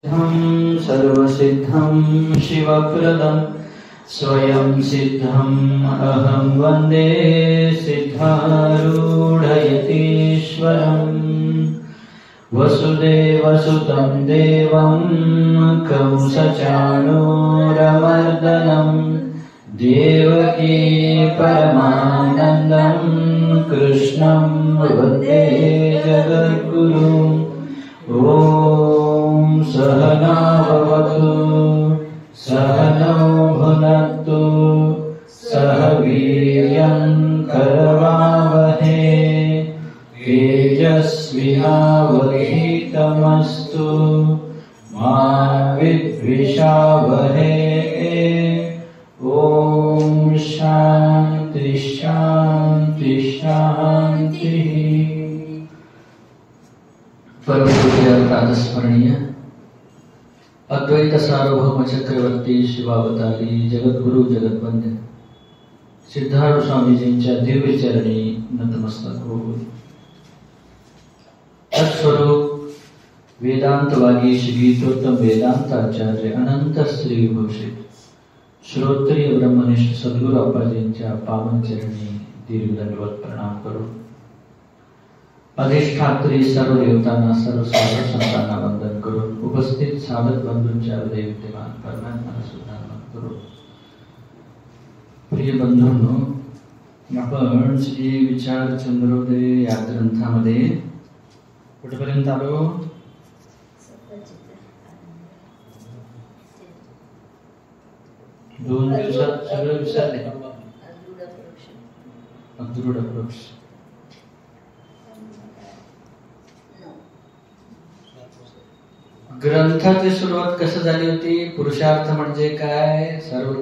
सर्वसिद्धं शिवप्रदं स्वयं सिद्धं अहं वन्दे सिद्धारूढयतीश्वरम् वसुदेवसुतं देवं कंसचाणूरमर्दनं देवकी परमानन्दं कृष्णं वन्दे जगद्गुरुम्। ॐ सहना भवतु सहनौ भुनक्तु सह वीर्यं करवावहै तेजस्विनावधीतमस्तु मा विद्विषावहै। ॐ शान्ति शान्ति शान्तिः। परम प्रातस्मरणीय अद्वैत सार्वभौम चक्रवर्ती शिवावतारी जगद्गुरु जगद्वंद्य सिद्धार्थ स्वामीजींच्या दिव्य चरणी नतमस्तक होऊ। तत्स्वरूप वेदांत वागीश गीतोत्तम वेदांताचार्य अनंत श्री विभूषित श्रोत्रिय ब्रह्मनिष्ठ सद्गुरु अप्पाजींच्या पावन चरणी दीर्घदंडवत प्रणाम करू। अधिष्ठात्री सर्व देवतांना सर्व साधक संतांना वंदन करून उपस्थित साधक बंधूंच्या हृदय विद्यमान परमात्म्याला सुद्धा नमन करू। प्रिय बंधूंनो, आपण श्री विचार चंद्रोदय या ग्रंथामध्ये कुठेपर्यंत आलो? दोन दिवसात सगळं विसरले। अदृढ अपरोक्ष ग्रंथाची सुरुवात कसं झाली होती? पुरुषार्थ म्हणजे काय? सर्व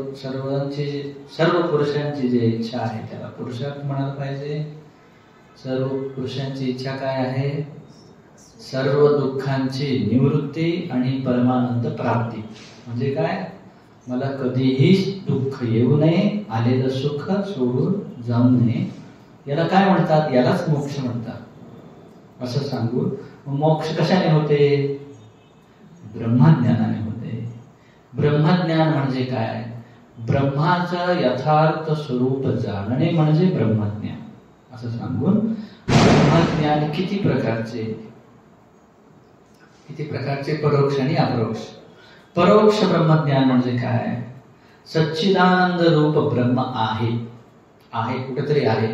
पुरुषांची जी इच्छा आहे त्याला पुरुषार्थ म्हणायला पाहिजे। सर्व पुरुषांची इच्छा काय आहे? सर्व दुःखांची निवृत्ती आणि परमानंद प्राप्ती। म्हणजे काय? मला कधीही दुःख येऊ नये, आलेलं सुख सोडून जाऊ नये। याला काय म्हणतात? यालाच मोक्ष म्हणतात असं सांगू। मोक्ष कशाने होते? ब्रह्मज्ञानाने होते। ब्रह्मज्ञान म्हणजे काय? ब्रह्माचं यथार्थ स्वरूप जाणणे म्हणजे ब्रह्मज्ञान असं सांगून ब्रह्मज्ञान किती प्रकारचे? परोक्ष आणि अपरोक्ष। परोक्ष ब्रह्मज्ञान म्हणजे काय? सच्चिदानंद रूप ब्रह्म आहे, कुठेतरी आहे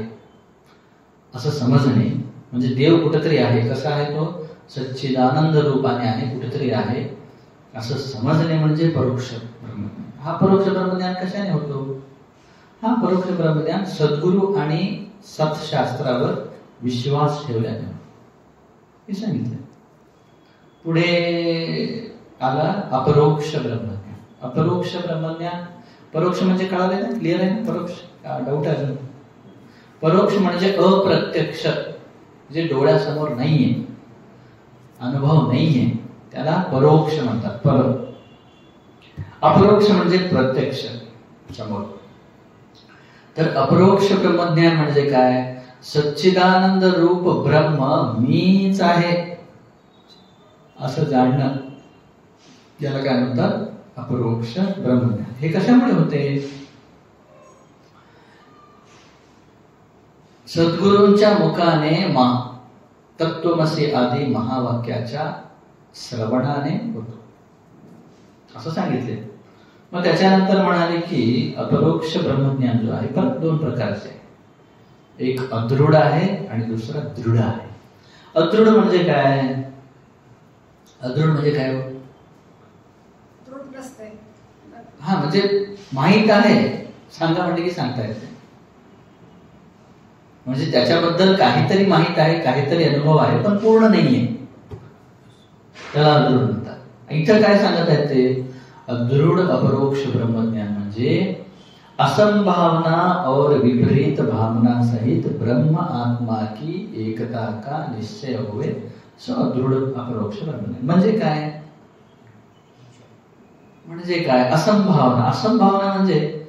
असं समजणे म्हणजे देव कुठेतरी आहे। कसा आहे तो? सच्चिदानंद रूपाने आहे, कुठेतरी आहे असं समजणे म्हणजे परोक्ष ब्रह्मज्ञान। हा परोक्ष ब्रह्मज्ञान कशाने होतो? हा परोक्ष ब्रह्मज्ञान सद्गुरु आणि सत्शास्त्रावर विश्वास ठेवल्याने हे सांगितलं। पुढे आला अपरोक्ष ब्रह्मज्ञान। अपरोक्ष ब्रह्मज्ञान, परोक्ष म्हणजे कळाले ना? क्लिअर आहे ना? परोक्ष डाऊट आहे? परोक्ष म्हणजे अप्रत्यक्ष, जे डोळ्यासमोर नाहीये, अनुभव नाहीये, त्याला परोक्ष म्हणतात। अपरोक्ष म्हणजे प्रत्यक्ष समोर। तर अपरोक्ष ब्रह्मज्ञान म्हणजे काय? सच्चिदानंद रूप ब्रह्म मीच आहे असं जाणणं, याला काय म्हणतात? अपरोक्ष ब्रह्मज्ञान। हे कशामुळे होते? सद्गुरूंच्या मुखाने तत्त्वमसी आदी महावाक्याच्या श्रवणाने होतो असं सांगितले। मग त्याच्यानंतर म्हणाले की अपरोक्ष ब्रह्मज्ञान जो आहे परत दोन प्रकारचे आहे। एक अदृढ आहे आणि दुसरा दृढ आहे। अदृढ म्हणजे काय? अदृढ म्हणजे काय? हा म्हणजे माहित आहे, सांगा म्हणजे की सांगता येते, म्हणजे त्याच्याबद्दल काहीतरी माहित आहे, काहीतरी अनुभव आहे, पण पूर्ण नाहीये, त्याला अदृढ म्हणतात। इथं काय सांगत आहेत ते? अदृढ अपरोक्ष ब्रह्मज्ञान म्हणजे असंभावना और विपरीत भावना सहित ब्रह्म आत्मा की एकता का निश्चय होवे सो अदृढ अपरोक्ष ब्रह्मज्ञान। म्हणजे काय? असंभावना। असंभावना म्हणजे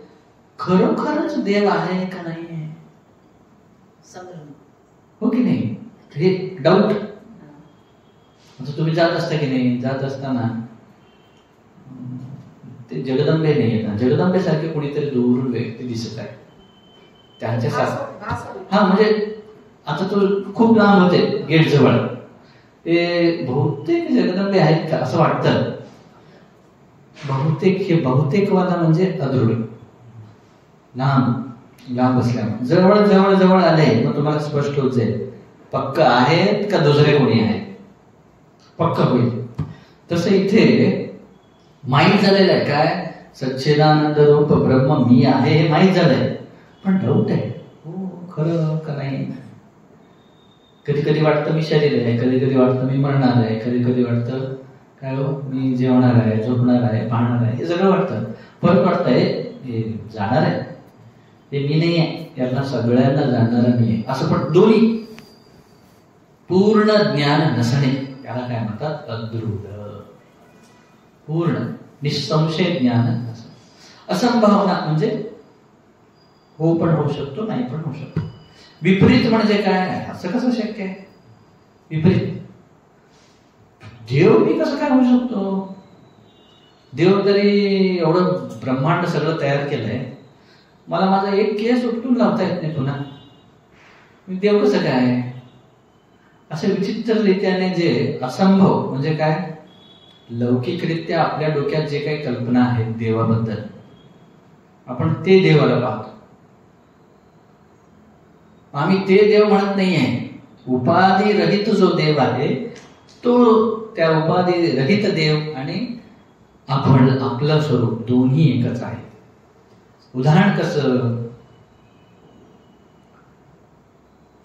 खरोखरच देव आहे का नाही, हो की नाही? हे डाऊट। तुम्ही जात असता की नाही? जात असताना ते जगदंबे नाही आहेत ना, जगदंबेसारखे कोणीतरी दूरून व्यक्ती दिसत आहे त्यांच्या हा, म्हणजे आता तो खूप लांब होते गेट जवळ, ते बहुतेक जगदंबे आहेत का असं वाटतं. बहुतेक, हे बहुतेकवादा म्हणजे अदृढ, लांब असल्यामुळे. जवळ जवळ जवळ आले मग तुम्हाला स्पष्ट होत जाईल पक्क आहेत का दुसरे कोणी आहे, पक्क होईल. तसं इथे माहीत झालेलं आहे काय, सच्चिदानंद रूप ब्रह्म मी आहे हे माहीत झालंय, पण डाऊट आहे हो खरं का नाही. कधी कधी वाटतं मी शरीर आहे, कधी कधी वाटतं मी मरणार आहे, कधी कधी वाटतं काय हो मी जेवणार आहे, झोपणार आहे, पाहणार आहे, हे सगळं वाटतं. परत वाटतंय हे जाणार आहे, हे मी नाही आहे, यांना सगळ्यांना जाणणारा मी आहे असं. पण दोन्ही पूर्ण ज्ञान नसणे त्याला काय म्हणतात, अदृढ. पूर्ण निसंशय ज्ञान नसणे. असंभावना म्हणजे हो पण होऊ शकतो, नाही पण होऊ शकतो. विपरीत म्हणजे काय, असं कसं शक्य आहे विपरीत. देव मी कसं काय होऊ शकतो, देव तरी एवढं ब्रह्मांड सगळं तयार केलंय, मला माझा एक केस उपटून लावता येत नाही पुन्हा, मी देव कसं काय. असे विचित्र रीत्याने जे असंभव म्हणजे काय, लौकिकरित्या आपल्या डोक्यात जे काही कल्पना आहेत देवाबद्दल, आपण ते देवाला पाहतो. आम्ही ते देव म्हणत नाहीये. उपाधी रहित जो देव आहे तो, त्या उपाधी रहित देव आणि आपण आपलं स्वरूप दोन्ही एकच आहे. उदाहरण कसं,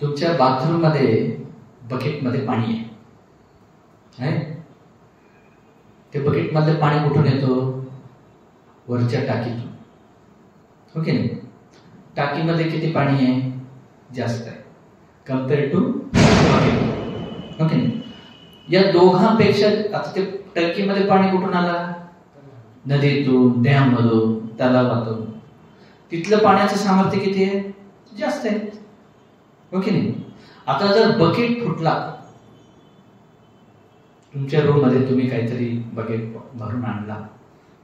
तुमच्या बाथरूम मध्ये बकेटमध्ये पाणी आहे, ते बकेट मधलं पाणी कुठून येतो, वरच्या टाकीतून, हो की नाही. टाकीमध्ये किती पाणी आहे, जास्त आहे कम्पेअर टू बकेट, हो की नाही. या दोघांपेक्षा आता ते टाकीमध्ये पाणी कुठून आला, नदीतून, डॅम मधून, तलावातून. तिथलं पाण्याचं सामर्थ्य किती आहे, जास्त आहे, हो की नाही. आता जर बकेट फुटला, तुमच्या रूम मध्ये तुम्ही काहीतरी बकेट भरून आणला,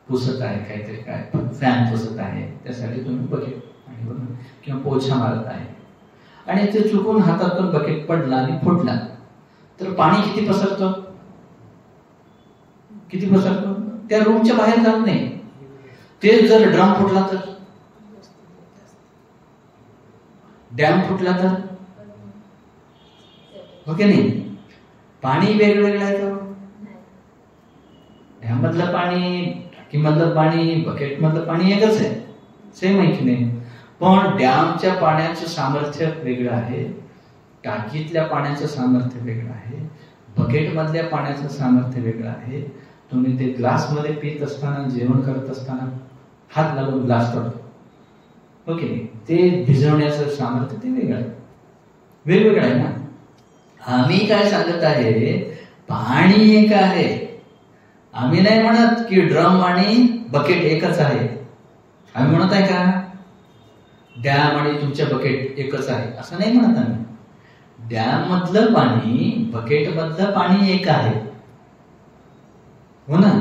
पुसत आहे काहीतरी, काय फॅन पुसत आहे, त्यासाठी तुम्ही बकेट पाणी भरून किंवा पोछा मारत आहे, आणि ते चुकून हातातून बकेट पडला आणि फुटला, तर पाणी किती पसरतो, किती पसरतो, त्या रूमच्या बाहेर जात नाही. तेच जर ड्रम फुटला तर, डॅम फुटला तर, हो की नाही. पाणी वेगवेगळं आहे का, डॅम मधलं पाणी, टाकी मधलं पाणी, बकेट मधलं पाणी एकच आहे, सेम आहे की नाही. पण डॅमच्या पाण्याचं सामर्थ्य वेगळं आहे, टाकीतल्या पाण्याचं सामर्थ्य वेगळं आहे, बकेट मधल्या पाण्याचं सामर्थ्य वेगळं आहे. तुम्ही ते ग्लास मध्ये पित असताना, जेवण करत असताना हात लागून ग्लास पडतो, हो की नाही. ते भिजवण्याचं सामर्थ्य ते वेगळं आहे ना. आम्ही काय सांगत आहे, पाणी एक आहे. आम्ही नाही म्हणत की ड्रम आणि बकेट एकच आहे. आम्ही म्हणत आहे का डॅम आणि तुमच्या बकेट एकच आहे, असं नाही म्हणत आम्ही. डॅम मधलं पाणी, बकेट मधलं पाणी एक आहे, हो ना.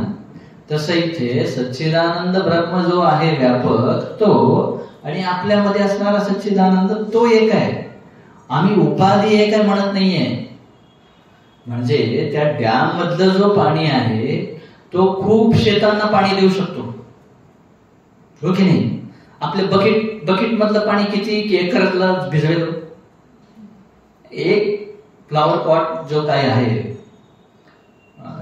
तसं इथे सच्चिदानंद ब्रह्म जो आहे व्यापक, तो आणि आपल्यामध्ये असणारा सच्चिदानंद तो एक आहे. आम्ही उपाधी एक आहे म्हणत नाहीये. म्हणजे त्या डॅम मधलं जो पाणी आहे तो खूप शेतांना पाणी देऊ शकतो, हो की नाही. आपले बकेट मधलं पाणी किती एकरातला भिजवेल. एक फ्लॉवर पॉट जो काय आहे,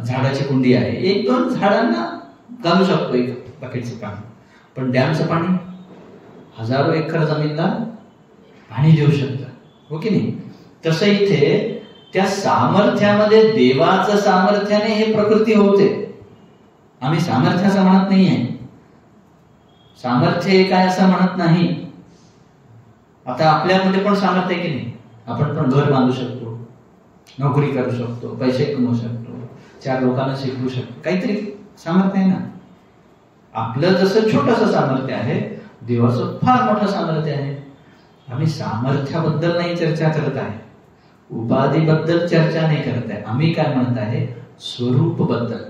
झाडाची कुंडी आहे, 1-2 झाडांना घालू शकतो एक बकेटचं पाणी. पण डॅमचं पाणी हजारो एकर जमीनला पाणी देऊ शकतं, हो की नाही. तसं इथे त्या सामर्थ्यामध्ये देवाचं सामर्थ्याने हे प्रकृती होते. आम्ही सामर्थ्याचं म्हणत नाहीये, सामर्थ्य एक आहे असं म्हणत नाही. आता आपल्यामध्ये पण सामर्थ्य आहे की नाही. आपण पण घर बांधू शकतो, नोकरी करू शकतो, पैसे कमवू शकतो, 4 लोकांना शिकवू शकतो, काहीतरी सामर्थ्य आहे ना. आपलं जसं छोटंसं सामर्थ्य आहे, देवाचं फार मोठं सामर्थ्य आहे. आम्ही सामर्थ्याबद्दल नाही चर्चा करत आहे, उपाधीबद्दल चर्चा नाही करत आहे. आम्ही काय म्हणत आहे, स्वरूप बद्दल.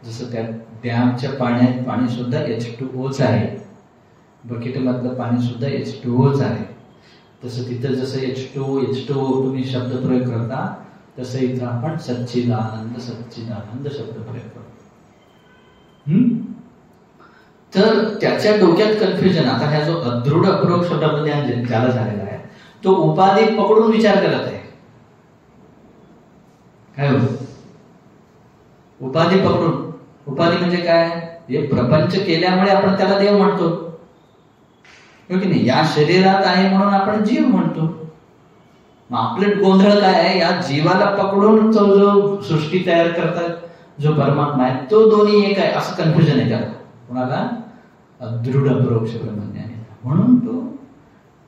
जसं त्या डॅमच्या पाण्यात पाणी सुद्धा H2Oच आहे, बकेटमधलं पाणी सुद्धा H2Oच आहे. तसं तिथं जसं H2O तुम्ही शब्दप्रयोग करता, तसं इथं आपण सच्चिदानंद सच्चिदानंद शब्दप्रयोग करतो. तर त्याच्या डोक्यात कन्फ्युजन. आता हा जो अदृढ अपरोक्ष ब्रह्मज्ञान ज्याला झालेला आहे, तो उपाधी पकडून विचार करत आहे. काय होतं? उपाधी पकडून. उपाधी म्हणजे काय? हे प्रपंच केल्यामुळे आपण त्याला देव म्हणतो, हो की नाही? या शरीरात आहे म्हणून आपण जीव म्हणतो. मग आपलं गोंधळ काय आहे? या जीवाला पकडून तो जो सृष्टी तयार करतात, जो परमात्मा आहे, तो दोन्ही एक आहे असं कन्फ्युजन आहे त्याला. कोणाला? अदृढ अपरोक्ष ब्रह्मज्ञानी. म्हणून तो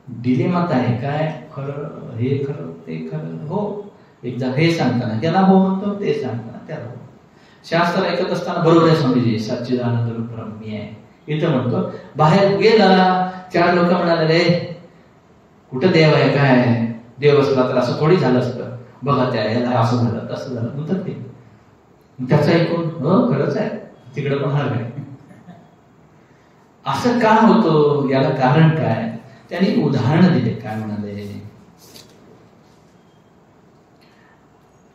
डिलेमात आहे. काय खरं, हे खरं, ते खरं. हो, एकदा हे सांगताना त्याला हो म्हणतो, ते सांगताना त्याला हो. शास्त्र ऐकत असताना बरोबर आहे स्वामीजी, सच्चिदानंद रूप ब्रह्मी आहे. इथं म्हणतो, बाहेर गेला 4 लोक म्हणाले, कुठं देव आहे? काय देव असला तर असं थोडी झालं असतं, बघा त्या याला असं झालं तसं झालं म्हणतात ते. त्याचं ऐकून हो खरंच आहे, तिकडे पण हार आहे. असं का होतं? याला कारण काय? त्यांनी उदाहरण दिले. काय म्हणाले?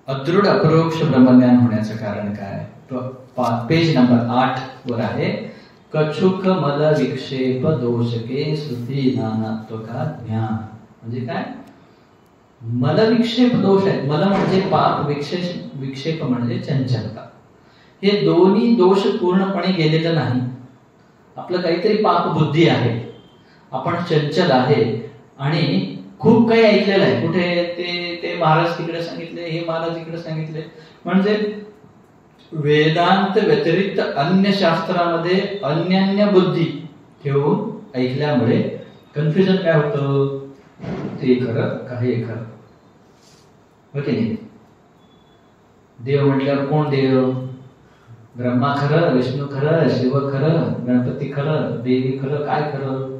अदृढ अपरोक्ष ब्रह्मज्ञान होण्याचं कारण काय? पेज नंबर 8 वर आहे. कछुक मल विक्षेप दोषके श्रुती नानात्वका ज्ञान. म्हणजे काय? मल विक्षेप दोष आहे. मल म्हणजे पाप, विक्षेप म्हणजे चंचलता. हे दोन्ही दोष पूर्णपणे गेलेलं नाही. आपलं काहीतरी पाप बुद्धी आहे, आपण चंचल आहे आणि खूप काही ऐकलेलं आहे. कुठे ते महाराज तिकडे सांगितले, हे महाराज इकडे सांगितले. म्हणजे वेदांत व्यतिरिक्त अन्य शास्त्रामध्ये अन्य बुद्धी ठेवून ऐकल्यामुळे कन्फ्युजन काय होतं? ते खरं का हे खरं? हो की नाही? देव म्हटल्यावर कोण देव? ब्रह्मा खरं, विष्णू खरं, शिव खरं, गणपती खरं, देवी खरं, काय खरं?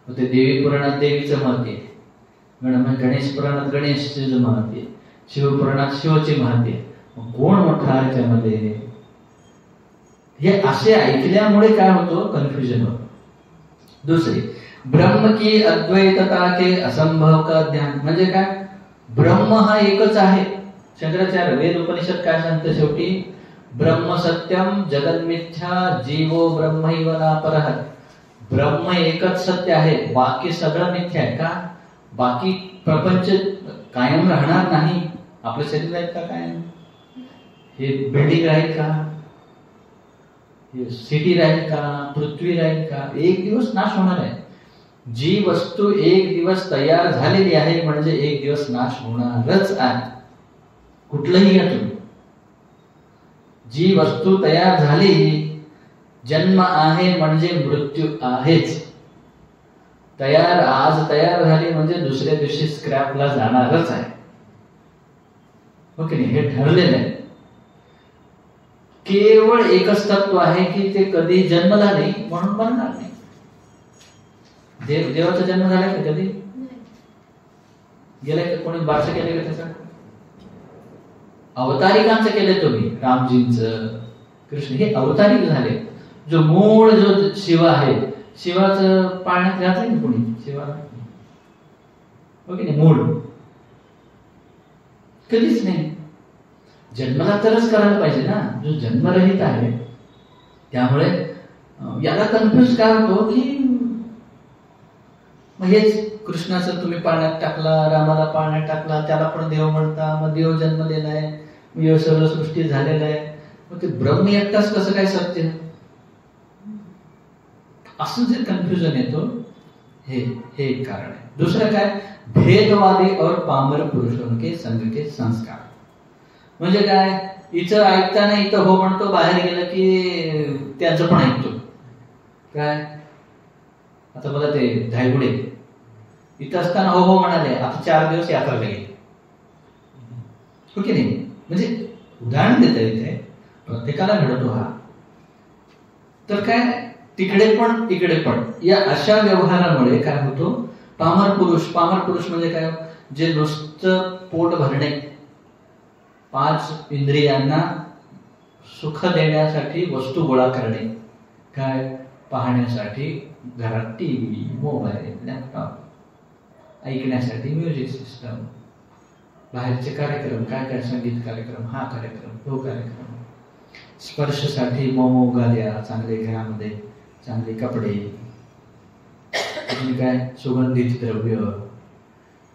ते देवी पुराणात देवीचं महत्व आहे, गणेश पुराणात गणेशचं महत्व आहे, शिवपुराणात शिवची महत्व आहे. कोण मोठा आहे त्यामध्ये? हे असे ऐकल्यामुळे काय होतं? कन्फ्युजन होतं. दुसरी, ब्रह्म की अद्वैतता के असंभव का ज्ञान. म्हणजे काय? ब्रह्म हा एकच आहे. शंकराचार्य वेद उपनिषद काय सांगतं शेवटी? ब्रह्म सत्यम जगन्मिथ्या जीवो ब्रह्मैव नापरः. ब्रह्म एकच सत्य आहे, बाकी सगळं मिथ्या आहे. का? बाकी प्रपंच कायम राहणार नाही. आपलं शरीर आहे का कायम? हे बिल्डिंग राहील का? हे सिटी राहील का? पृथ्वी राहील का? एक दिवस नाश होणार आहे. जी वस्तू एक दिवस तयार झालेली आहे म्हणजे एक दिवस नाश होणारच आहे. कुठलंही घ्या तुम्ही. जी वस्तू तयार झाली, जन्म आहे म्हणजे मृत्यू आहेच. आज तयार झाली म्हणजे दुसऱ्या दिवशी स्क्रॅपला जाणारच आहे. ओके, हे ठरलेलं आहे. केवळ एकच तत्व आहे की ते कधी जन्मला नाही म्हणून मरणार नाही. देवाचा जन्म झालाय का कधी? गेलाय का? कोणी बारसं केलंय का त्याचा? अवतारिकांचं केलंय तुम्ही, रामजींचं, कृष्ण, हे अवतारिक झाले. जो मूळ जो शिव आहे, शिवाचं पाण्यात घातलंय ना कोणी? शिवाला ओके नाही, मूळ कधीच नाही. जन्मला तरच करायला पाहिजे ना, जो जन्मरहित आहे. त्यामुळे याला कन्फ्युज काय होतो की हेच कृष्णाचं तुम्ही पाण्यात टाकला, रामाला पाण्यात टाकला, त्याला पण देव म्हणता. मग देव जन्मलेला आहे, सर्व सृष्टी झालेलं आहे. मग ते ब्रह्म एकटाच कसं काय सत्य? असं जे कन्फ्युजन येतो, हे एक कारण आहे. दुसरं काय? भेदवादी और पामर पुरुषों के संग के संस्कार. म्हणजे काय? इथं ऐकताना इथं हो म्हणतो, बाहेर गेलं की त्याचं पण ऐकतो. काय? आता मला ते धायगुडे इथं असताना हो हो म्हणाले, आता 4 दिवस यात्रा गेली. हो की नाही? म्हणजे उदाहरण देता इथे प्रत्येकाला घडतो हा. तर काय? तिकडे पण इकडे पण या अशा व्यवहारामुळे काय होतो? पामर पुरुष म्हणजे काय? जे नुसतं पोट भरणे, 5 इंद्रियांना सुख देण्यासाठी वस्तू गोळा करणे, काय पाहण्यासाठी घरात टीव्ही, मोबाईल, लॅपटॉप, ऐकण्यासाठी म्युझिक सिस्टम, बाहेरचे कार्यक्रम, काय संगीत कार्यक्रम, हा कार्यक्रम, तो कार्यक्रम, स्पर्शसाठी मोमो गाद्या, चांगले घरामध्ये चांगले कपडे, काय सुगंधित द्रव्य,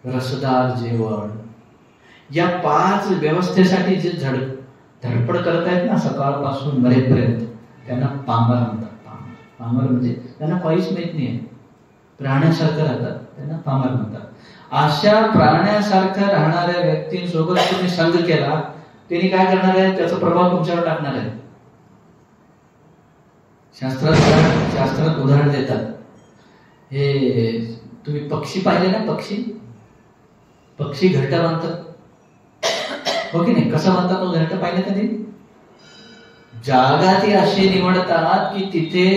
रसदार जेवण, या 5 व्यवस्थेसाठी जे धडपड करत आहेत ना सकाळपासून मरेपर्यंत, त्यांना पामर म्हणतात. पामर म्हणजे त्यांना काहीच माहित नाही, प्राण्यासारखं राहतात, त्यांना पामर म्हणतात. अशा प्राण्यासारखं राहणाऱ्या व्यक्तींसोबत तुम्ही संग केला, त्यांनी काय करणार आहे, त्याचा प्रभाव तुमच्यावर टाकणार आहे. शास्त्रात उदाहरण देतात. हे तुम्ही पक्षी पाहिले ना, पक्षी घरटा बांधतात, हो की नाही? कसं बांधतात तो घरटा, पाहिलं कधी? जागा ती अशी निवडतात की तिथे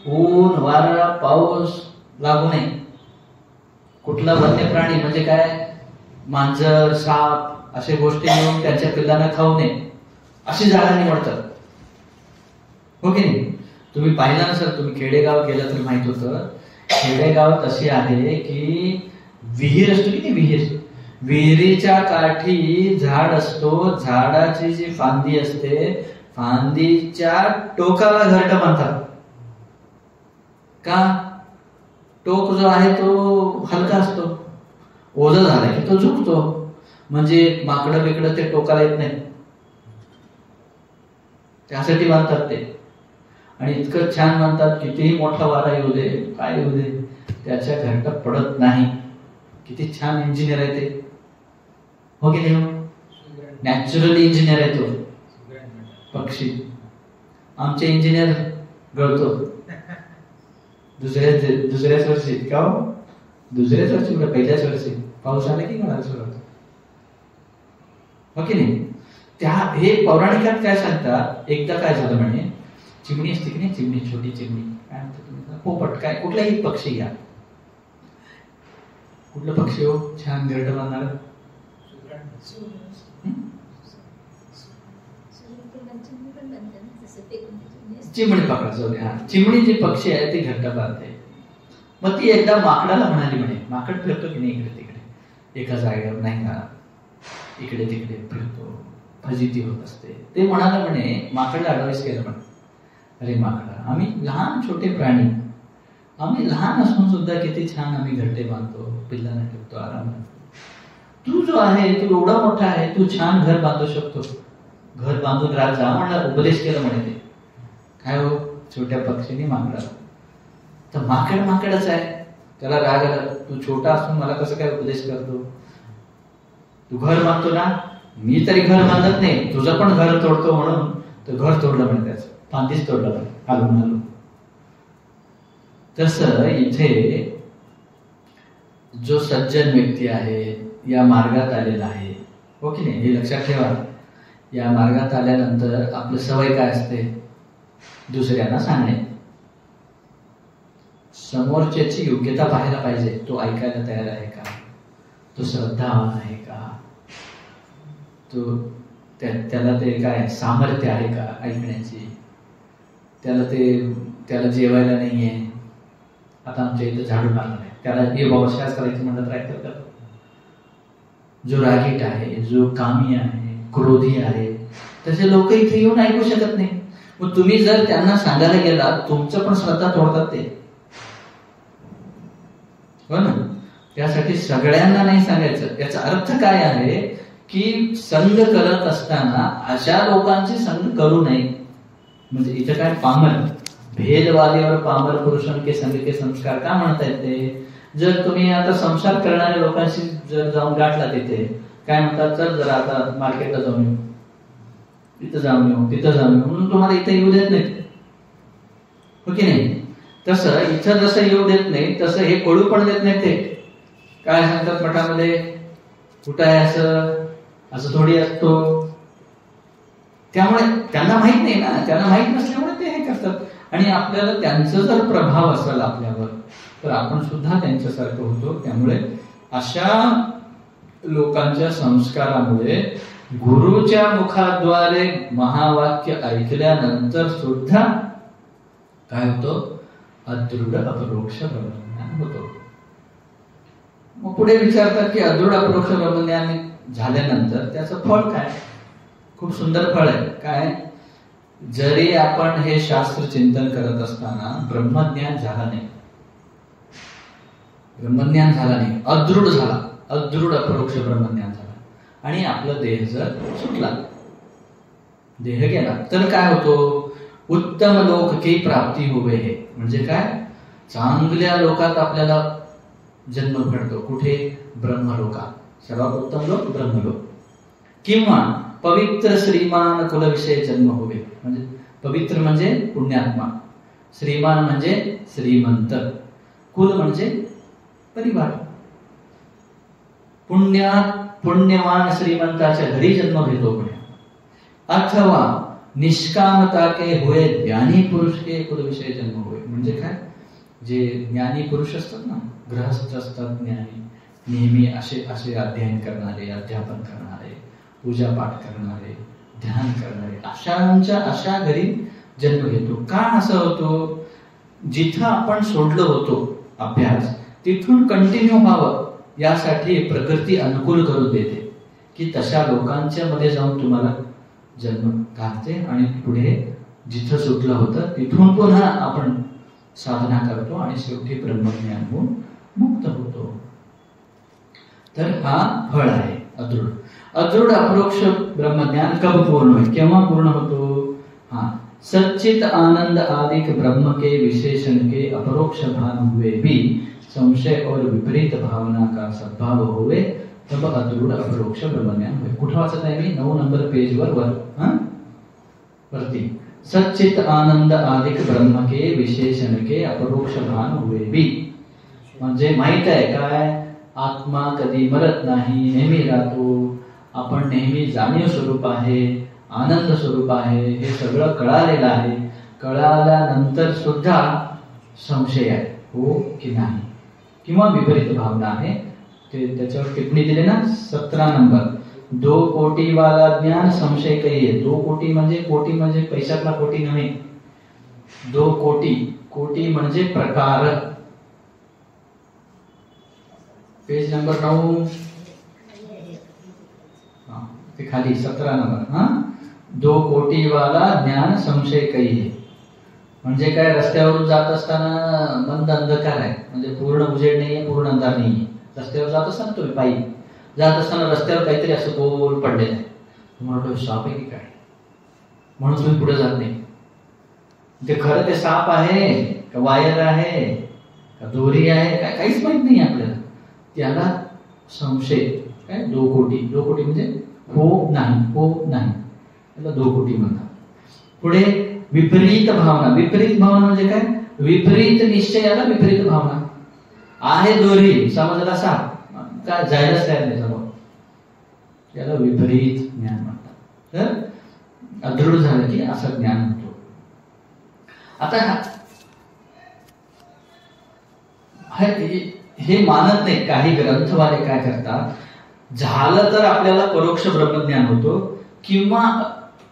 ऊन, वारा, पाऊस लागू नये. कुठला वन्य प्राणी म्हणजे काय, मांजर, साप अशा गोष्टी घेऊन त्यांच्या पिल्लांना खाऊ नये अशी जागा निवडतात, हो की नाही? तुम्ही पाहिलं ना सर, तुम्ही खेडेगाव गेलं तर माहित होतं, खेडेगावात अशी आहे की विहीर असतो की नाही, विहिरीच्या काठी झाड असतो, झाडाची जी फांदी असते, फांदीच्या टोकाला घरटं बांधतात. का? टोक जो आहे तो हलका असतो, ओझं झाला की तो झुकतो, म्हणजे माकडं बिकडं ते टोकाला येत नाही, त्यासाठी बांधतात ते. आणि इतकं छान बांधतात, कितीही मोठा वारा येऊ दे, काय येऊ दे, त्याच्या घरटं पडत नाही. किती छान इंजिनियर आहे ते, हो की नाही? नॅचरली इंजिनियर आहे तो पक्षी. आमचे इंजिनियर गळतो दुसऱ्याच वर्षी, का हो? दुसऱ्याच वर्षी, पहिल्याच वर्षी पाऊस आला की गळायला सुरुवात, हो की नाही? हे पौराणिकात काय सांगतात, एकदा काय झालं म्हणे, चिमणी असते की नाही, चिमणी, छोटी चिमणी, काय म्हणतात तुम्ही, पोपट, काय कुठलाही पक्षी घ्या, कुठलं पक्षी हो छान घरटं बांधणार, चिमणी पकडा जाऊ द्या. चिमणी जी पक्षी आहे ती घरटं बांधते. मग ती एकदा माकडाला म्हणाली म्हणे, माकड फिरतो की नाही इकडे तिकडे, एका जागेवर नाही का, इकडे तिकडे फिरतो, फजिती होत असते. ते म्हणाले म्हणे, माकडला ऍडवाइस केलं म्हणे, अरे माकडा, आम्ही लहान छोटे प्राणी, आम्ही लहान असून सुद्धा किती छान आम्ही घरटे बांधतो, पिल्लांना ठेवतो, आराम करतो. तू जो आहे तू एवढा मोठा आहे, तू छान घर बांधू शकतो, घर बांधून राहत जा म्हणला, उपदेश केला म्हणे. ते काय हो, छोट्या पक्षीने माकडाला. तर माकडच आहे, त्याला राग आला, तू छोटा असून मला कसं काय उपदेश करतो, तू घर बांधतो ना, मी तरी घर बांधत नाही, तुझं पण घर तोडतो म्हणून तर घर तोडलं म्हणे, त्याचं फांदीच तोडलं म्हणे, हालून. तसं इथे जो सज्जन व्यक्ती आहे, या मार्गात आलेला आहे, हो की नाही, हे लक्षात ठेवा. या मार्गात आल्यानंतर आपलं सवय काय असते, दुसऱ्यांना सांगणे, समोरच्याची योग्यता पाहायला पाहिजे, तो ऐकायला तयार आहे का, तो श्रद्धावान आहे का, तो त्याला ते काय सामर्थ्य आहे का ऐकण्याची, त्याला जेवायला नाहीये, आता आमच्या इथं झाडू मारणार आहे, त्याला हे बाबा करायचं म्हणत राहतं का. जो रागीट आहे, जो कामी आहे, क्रोधी आहे, तसे लोक इथे येऊन ऐकू शकत नाही. मग तुम्ही जर त्यांना सांगायला गेला, तुमचं पण श्रद्धा तोडतात ते, हो ना. त्यासाठी सगळ्यांना नाही सांगायचं. याचा अर्थ काय आहे की संग करत असताना अशा लोकांची संग करू नये. म्हणजे इथं काय पामर, भेदवादीवर पामर पुरुषन के संग के संस्कार का म्हणता येते. जर तुम्ही आता संसार करणाऱ्या लोकांशी जर जाऊन गाठला, तिथे काय म्हणतात, चल जरा आता मार्केटला जाऊन येऊ, इथं जाऊन येऊ, तिथं जाऊन येऊ, म्हणून तुम्हाला इथं येऊ देत नाहीत, हो की नाही. तसं इथं जसं येऊ देत नाही, तसं हे कळू पण देत नाही. ते काय सांगतात मठामध्ये, कुठं आहे असं थोडी असतो. त्यामुळे त्यांना माहित नाही ना, त्यांना माहित नसल्यामुळे ते हे करतात. आणि आपल्याला त्यांचा जर प्रभाव असेल आपल्यावर, तर आपण सुद्धा त्यांच्यासारखं होतो. त्यामुळे अशा लोकांच्या संस्कारामुळे गुरुच्या मुखाद्वारे महावाक्य ऐकल्यानंतर सुद्धा काय होतो? अदृढ अपरोक्ष ब्रह्मज्ञान होतो. मग पुढे विचारतात की अदृढ अपरोक्ष ब्रह्मज्ञान झाल्यानंतर त्याचं फळ काय? खूप सुंदर फळ आहे. काय? जरी आपण हे शास्त्र चिंतन करत असताना ब्रह्मज्ञान झाला नाही, ब्रह्मज्ञान झाला नाही, अदृढ झाला, अदृढ अपरोक्ष ब्रह्मज्ञान झाला आणि आपला देह जर सुटला, देह गेला, तर काय होतो? उत्तम लोक की प्राप्ती होवे. हे म्हणजे काय? चांगल्या लोकात आपल्याला जन्म घडतो. कुठे? ब्रह्मलोकात. सर्वात उत्तम लोक ब्रह्मलोक. किंवा पवित्र श्रीमान कुलविषयी जन्म होवे. म्हणजे पवित्र म्हणजे पुण्यात्मा, श्रीमान म्हणजे श्रीमंत, कुल म्हणजे परिवार. पुण्यवान श्रीमंताच्या घरी जन्म घेतो पुण्य. अथवा निष्कामता के हुए ज्ञानी पुरुष के कुलविषयी जन्म होय. म्हणजे काय? जे ज्ञानी पुरुष असतात ना, गृहस्थ असतात ज्ञानी, नेहमी असे अध्ययन करणारे, अध्यापन करणारे, पूजापाठ करणारे, ध्यान करणारे, अशा घरी जन्म घेतो. का असं होतो? जिथं आपण सोडलो होतो अभ्यास, तिथून कंटिन्यू व्हावं यासाठी प्रकृती अनुकूल करून देते की तशा लोकांच्या मध्ये जाऊन तुम्हाला जन्म घालते आणि पुढे जिथं सुटलं होतं तिथून पुन्हा आपण साधना करतो आणि शेवटी ब्रह्मज्ञान होऊन मुक्त होतो. तर हा फळ आहे अदृढ. अदृढ अपरोक्ष ब्रह्मज्ञान कब पूर्ण होईल? केव्हा पूर्ण होतो? सच्चित आनंद आदिक ब्रह्म के विशेषण के अपरोक्ष भान हुए भी संशय और विपरीत भावना का सद्भाव होवे तब अदृढ अपरोक्ष ब्रह्मज्ञान होय. कुठं वाचत आहे मी? 9 नंबर पेजवर वरती. सच्चित आनंद आदिक ब्रह्म के विशेषण के अपरोक्ष भान हुए भी. म्हणजे माहित आहे काय? आत्मा कधी मरत नाही, नेहमी राहतो. आपण नेहमी जाणीव स्वरूप आहे, आनंद स्वरूप आहे, हे सगळं कळालेलं आहे. कळाल्यानंतर सुद्धा संशय आहे, हो की नाही, किंवा विपरीत भावना आहे. ते त्याच्यावर टिप्पणी दिली ना 17 नंबर. 2 कोटी वाला ज्ञान संशय काही आहे. 2 कोटी म्हणजे पैशातला कोटी नव्हे. 2 कोटी म्हणजे प्रकार. पेज नंबर 9 ते खाली 17 नंबर. 2 कोटी वाला ज्ञान संशय काही आहे. म्हणजे काय? रस्त्यावरून जात असताना मंद अंधकार आहे, म्हणजे पूर्ण उजेड नाहीये, पूर्ण अंधार नाहीये. रस्त्यावर जात असताना तुम्ही पायी जात असताना रस्त्यावर काहीतरी असं गोल पडलेलं आहे, तुम्हाला साप आहे की काय, म्हणून तुम्ही पुढे जात नाही. ते खरं ते साप आहे का वायर आहे का दोरी आहे काय काहीच माहित नाही आपल्याला. त्याला संशय. काय? 2 कोटी म्हणजे हो नाही, त्याला 2 कोटी म्हणतात. पुढे विपरीत भावना. विपरीत भावना म्हणजे काय? विपरीत निश्चयाला विपरीत भावना. आहे दोरी, समजला साप, काय जायलाच तयार नाही समोर, याला विपरीत ज्ञान म्हणतात. तर अदृढ झालं की असं ज्ञान होतो. आता हे मानत नाही. काही ग्रंथवाले काय करतात? झालं तर आपल्याला परोक्ष ब्रह्मज्ञान होतो किंवा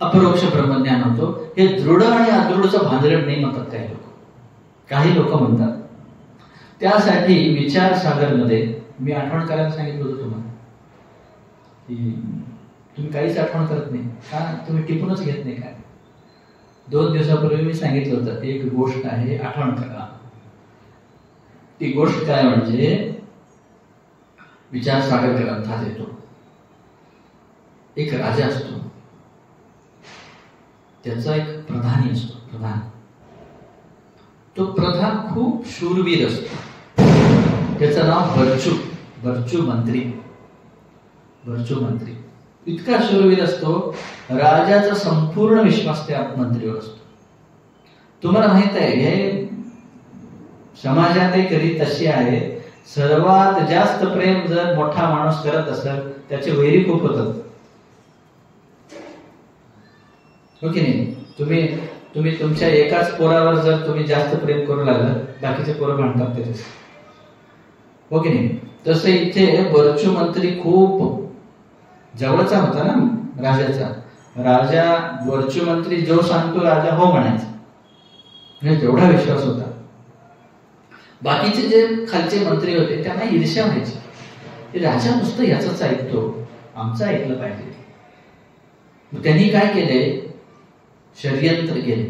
अपरोक्ष ब्रह्मज्ञान होतो. हे दृढ आणि अदृढचं भांजरट नाही म्हणतात काही लोक म्हणतात. त्यासाठी विचार सागर मध्ये मी आठवण करायला सांगितलं होतं तुम्हाला की तुम्ही काहीच आठवण करत नाही का? तुम्ही टिपूनच घेत नाही काय? 2 दिवसापूर्वी मी सांगितलं होतं एक गोष्ट आहे, आठवण करा. ती गोष्ट काय म्हणजे विचार सागर ग्रंथात येतो. एक राजा असतो, त्याचा एक प्रधानी असतो. तो प्रधान खूप शूरवीर असतो. त्याचं नाव बर्चू मंत्री. इतका शूरवीर असतो, राजाचा संपूर्ण विश्वास त्या मंत्रीवर असतो. तुम्हाला माहित आहे हे समाजात एक रीत अशी आहे, सर्वात जास्त प्रेम जर मोठा माणूस करत असेल त्याचे वैरी खूप होतात, हो की नाही? तुम्ही तुमच्या एकाच पोरावर जर तुम्ही जास्त प्रेम करू लागलं, बाकीचे पोरं भांडतात त्याचे, हो की नाही? तसं इथे बर्चू मंत्री खूप जवळचा होता ना राजाचा. राजा वर्चू मंत्री जो सांगतो राजा हो म्हणायचा, म्हणजे तेवढा विश्वास होता. बाकीचे जे खालचे मंत्री होते त्यांना ईर्ष्या व्हायची, राजा नुसतं याचंच ऐकतो, आमचं ऐकलं पाहिजे. मग त्यांनी काय केले, षड्यंत्र केले,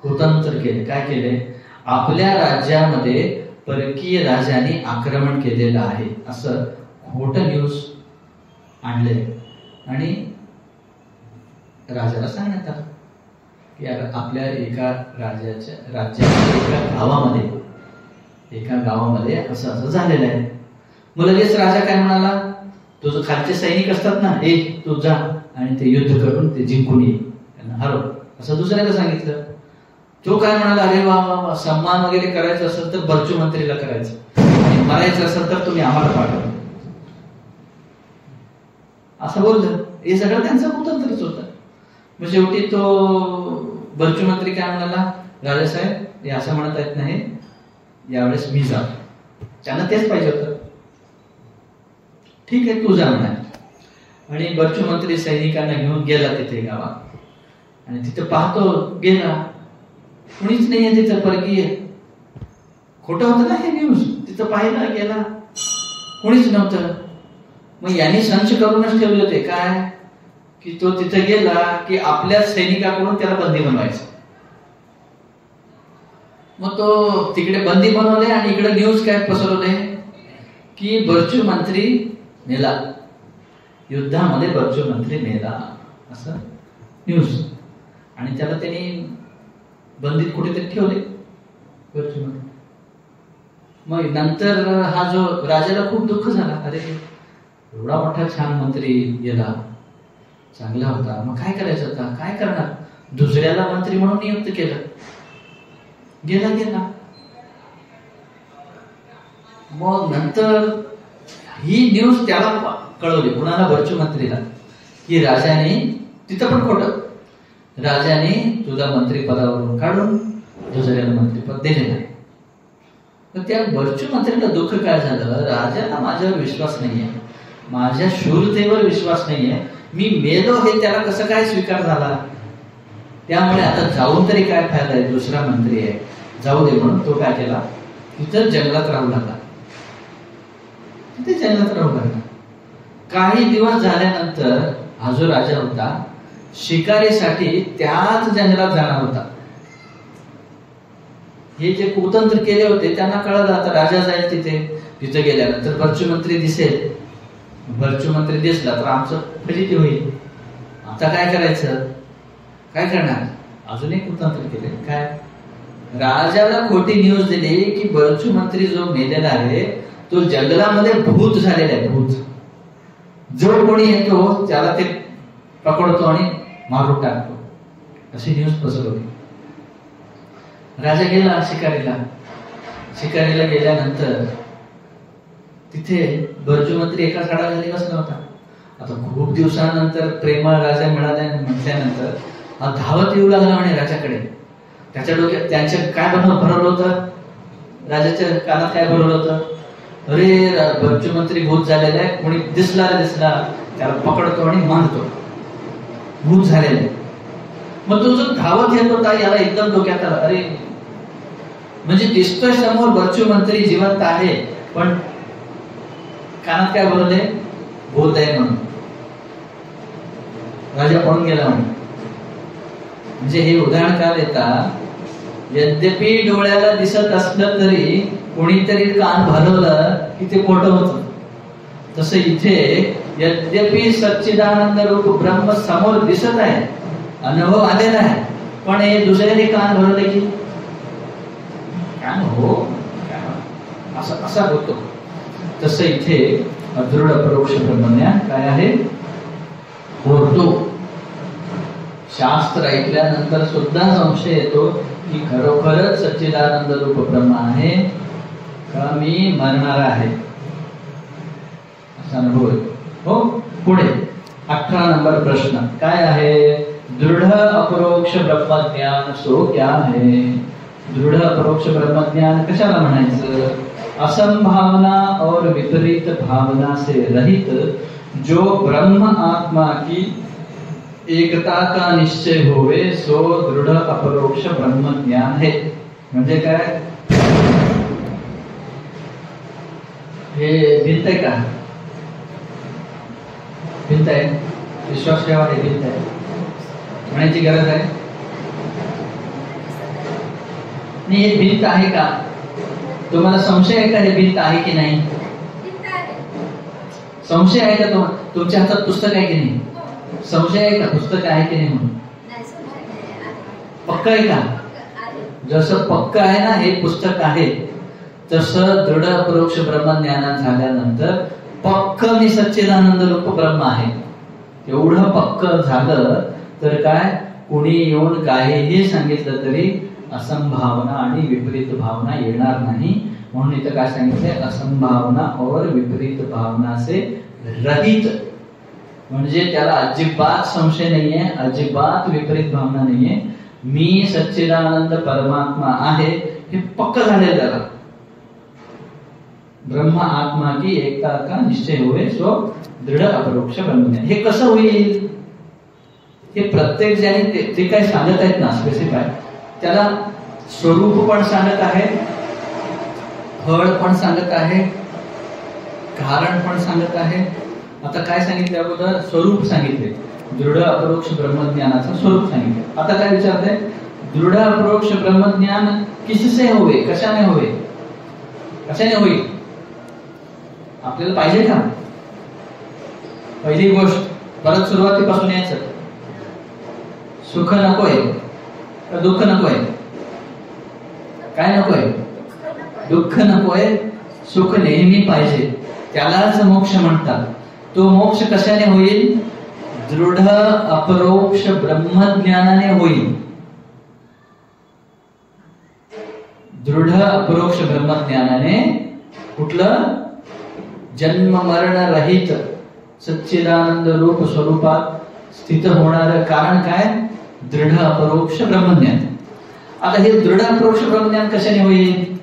कुतंत्र केले. काय केले, आपल्या राज्यामध्ये परकीय राजाने आक्रमण केलेलं आहे असं खोटं न्यूज आणले आणि राजाला सांगण्यात आलं की आपल्या एका राज्याच्या एका गावामध्ये असं असं झालेलं आहे. मग लगेच राजा काय म्हणाला, तुझं खालचे सैनिक असतात ना, तू जा आणि ते युद्ध करून ते जिंकून ये, त्यांना हरव, असं दुसऱ्याला सांगितलं. तो काय म्हणाला, अरे वा वा वा, सन्मान वगैरे करायचं असेल तर बर्चू मंत्रीला करायचं आणि मरायचं असेल तर तुम्ही आम्हाला पाठवा, असं बोललं. हे सगळं त्यांचं कुतंत्रच होतं. मग शेवटी तो बर्चू मंत्री काय म्हणाला, राजासाहेब हे असं म्हणत आहेत नाही, यावेळेस मी जा. त्यांना तेच पाहिजे होतं. ठीक आहे, तू जा म्हणा. आणि बर्चू मंत्री सैनिकांना घेऊन गेला तिथे गावात आणि तिथे पाहतो, गेला कुणीच नाहीये तिथं, परकीय. खोटं होतं ना हे न्यूज, तिथं पाहिलं गेला कुणीच नव्हतं. मग यांनी संच करूनच ठेवले होते काय, की तो तिथे गेला की आपल्या सैनिकाकडून त्याला बंदी बनवायचं. मग तो तिकडे बंदी बनवले आणि इकडे न्यूज काय पसरवले की बर्चू मंत्री मेला, युद्धामध्ये बर्चू मंत्री मेला, असं न्यूज. आणि त्याला त्यांनी बंदीत कुठेतरी ठेवले बर्चू मंत्री. मग नंतर हा जो राजाला खूप दुःख झाला, अरे एवढा मोठा छान मंत्री गेला, चांगला होता, मग काय करायचं आता, काय करणार, दुसऱ्याला मंत्री म्हणून नियुक्त केलं, गेला. मग नंतर ही न्यूज त्याला कळवली, कुणाला, बर्चू मंत्रीला, की राजाने, तिथं पण खोटं, राजाने तुझा मंत्री पदावरून काढून दुसऱ्याला मंत्रीपद दिले नाही. तर त्या बर्चू मंत्रीला दुःख काय झालं, राजाला माझ्यावर विश्वास नाहीये, माझ्या शूरतेवर विश्वास नाहीये, मी मेलो हे त्याला कसं काय स्वीकार झाला, त्यामुळे आता जाऊन तरी काय फायदा आहे, दुसरा मंत्री आहे, जाऊ दे म्हणून तो काय केला, तिथं जंगलात राहू लागला. तिथे जंगलात राहू लागला. काही दिवस झाल्यानंतर हा जो राजा होता शिकारीसाठी त्याच जंगलात जाणार होता. हे जे कुतंत्र केले होते त्यांना कळलं आता राजा जाईल तिथे गेल्यानंतर बर्चू मंत्री दिसेल, बर्चू मंत्री दिसला तर आमचं फजिती होईल, आता काय करायचं, काय करणार, अजून एक कुतंत्र केले. काय, राजाला खोटी न्यूज दिली की बर्चू मंत्री जो मेलेला आहे तो जंगलामध्ये भूत झालेला आहे, भूत, जो कोणी येतो त्याला ते पकडतो आणि मारून टाकतो, अशी न्यूज पसरवली. राजा गेला शिकारीला गेल्यानंतर तिथे बर्चू मंत्री एका झाडाखाली बसला होता. आता खूप दिवसानंतर प्रेमळ राजा मिळाल्या म्हटल्यानंतर हा धावत येऊ लागला म्हणे राजाकडे. त्याच्या डोक्यात त्यांच्या काय भरवलं होतं, राजाच्या कानात काय भरवलं होतं, अरे बर्चू मंत्री भूत झालेला आहे, कोणी दिसला त्याला पकडतो आणि मारतो, भूत झालेला आहे. मग तो जो धावत येत होता याला एकदम डोक्यात आला, अरे म्हणजे दिसतोय समोर बर्चू मंत्री जिवंत आहे पण कानात काय भरले, भूत आहे म्हणून. राजा पळून गेला म्हणे. म्हणजे हे उदाहरण का देता, यद्यपि डोळ्याला दिसत असलं तरी कोणीतरी कान भरवलं की ते खोटं होतं. तसं इथे यद्यपि सच्चिदानंद रूप ब्रह्म समोर दिसत आहे, अनुभव आलेला आहे, पण हे दुसऱ्याने कान भरवले की कान हो असा होतो. तसं इथे अदृढ अपरोक्ष ब्रह्मज्ञान काय आहे, होतो. शास्त्र ऐकल्यानंतर सुद्धा संशय येतो की खरोखरच सच्चिदानंद रूप ब्रह्म आहे का मी मरणार आहे, असा अनुभव येतो. हो, पुढे 18 नंबर प्रश्न काय आहे, दृढ अपरोक्ष ब्रह्मज्ञान सो क्या है. दृढ अपरोक्ष ब्रह्मज्ञान कशाला म्हणायचं, असंभावना और विपरीत भावना से रहित जो ब्रह्म आत्मा की एकता का निश्चय होवे सो दृढ अपरोक्ष ब्रह्मज्ञान है. म्हणजे काय? हे भिंत आहे का? भिंत आहे. विश्वास ठेवा, हे भिंत आहे. म्हणायची गरज आहे नाही. हे भिंत आहे का? तुम्हाला संशय आहे का हे भिंत आहे की नाही? संशय आहे का? तुमच्या हातात पुस्तक आहे की नाही? संशय आहे का पुस्तक आहे की नाही म्हणून? पक्क आहे का? जसं पक्क आहे ना हे पुस्तक आहे, तसं दृढ अपरोक्ष ब्रह्मज्ञानात झाल्यानंतर पक्क मी सच्चिदानंद रूप ब्रह्म आहे. एवढं पक्क झालं तर काय, कोणी येऊन काहीही सांगितलं तरी असंभावना आणि विपरीत भावना येणार नाही. म्हणून इथं काय सांगितलंय? असंभावना और विपरीत भावना से रहित. म्हणजे त्याला अजिबात संशय नाहीये, अजिबात विपरीत भावना नाहीये. मी सच्चिदानंद परमात्मा आहे हे पक्क झाले. त्याला ब्रह्म आत्मा की एकता का निश्चय होय सो दृढ अपरोक्ष ब्रह्मज्ञान. हे कसं होईल? हे प्रत्येक ज्याने ते काय सांगत आहेत ना स्पेसिफाय, त्याला स्वरूप पण सांगत आहे, फळ पण सांगत आहे, कारण पण सांगत आहे. आता काय सांगितले अगोदर? स्वरूप सांगितले. दृढ अपरोक्ष ब्रह्मज्ञानाचं स्वरूप सांगितले. आता काय विचारते? दृढ अपरोक्ष ब्रह्मज्ञान किससे होवे, कशाने होवे, कशाने होईल? आपल्याला पाहिजे का? पहिली गोष्ट, परत सुरुवातीपासून यायचं. सुख नकोय का दुःख नकोय? काय नकोय? दुःख नकोय, सुख नेहमी पाहिजे. त्यालाच मोक्ष म्हणतात. तो मोक्ष कशाने होईल? दृढ अपरोक्ष ब्रह्मज्ञानाने होईल. दृढ अपरोक्ष ब्रह्मज्ञानाने. कुठलं? जन्म मरण रहित सच्चिदानंद रूप स्वरूपात स्थित होणार कारण काय? दृढ अपरोक्ष ब्रह्मज्ञान. आता हे दृढ अपरोक्ष ब्रह्मज्ञान कशाने होईल?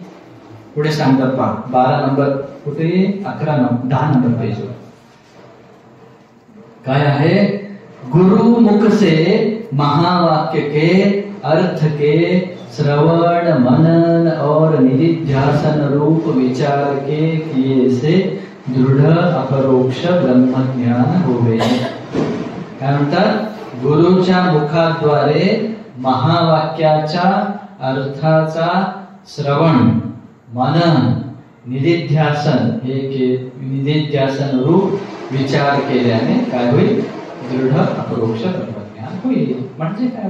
पुढे सांगतात पहा. 12 नंबर कुठे? 11 नंबर 10 नंबर पेजवर काय आहे? गुरु मुख से महावाक्य के अर्थ के श्रवण मनन और निधिध्यासन रूप विचार के किए से दृढ अपरोक्ष ब्रह्मज्ञान होवे. काय म्हणतात? गुरुच्या मुखाद्वारे महावाक्याच्या अर्थाचा श्रवण मनन निधिध्यासन निधिध्यासन रूप विचार केल्याने काय होईल? दृढ अपरोक्ष ब्रह्मज्ञान होईल. म्हणजे काय?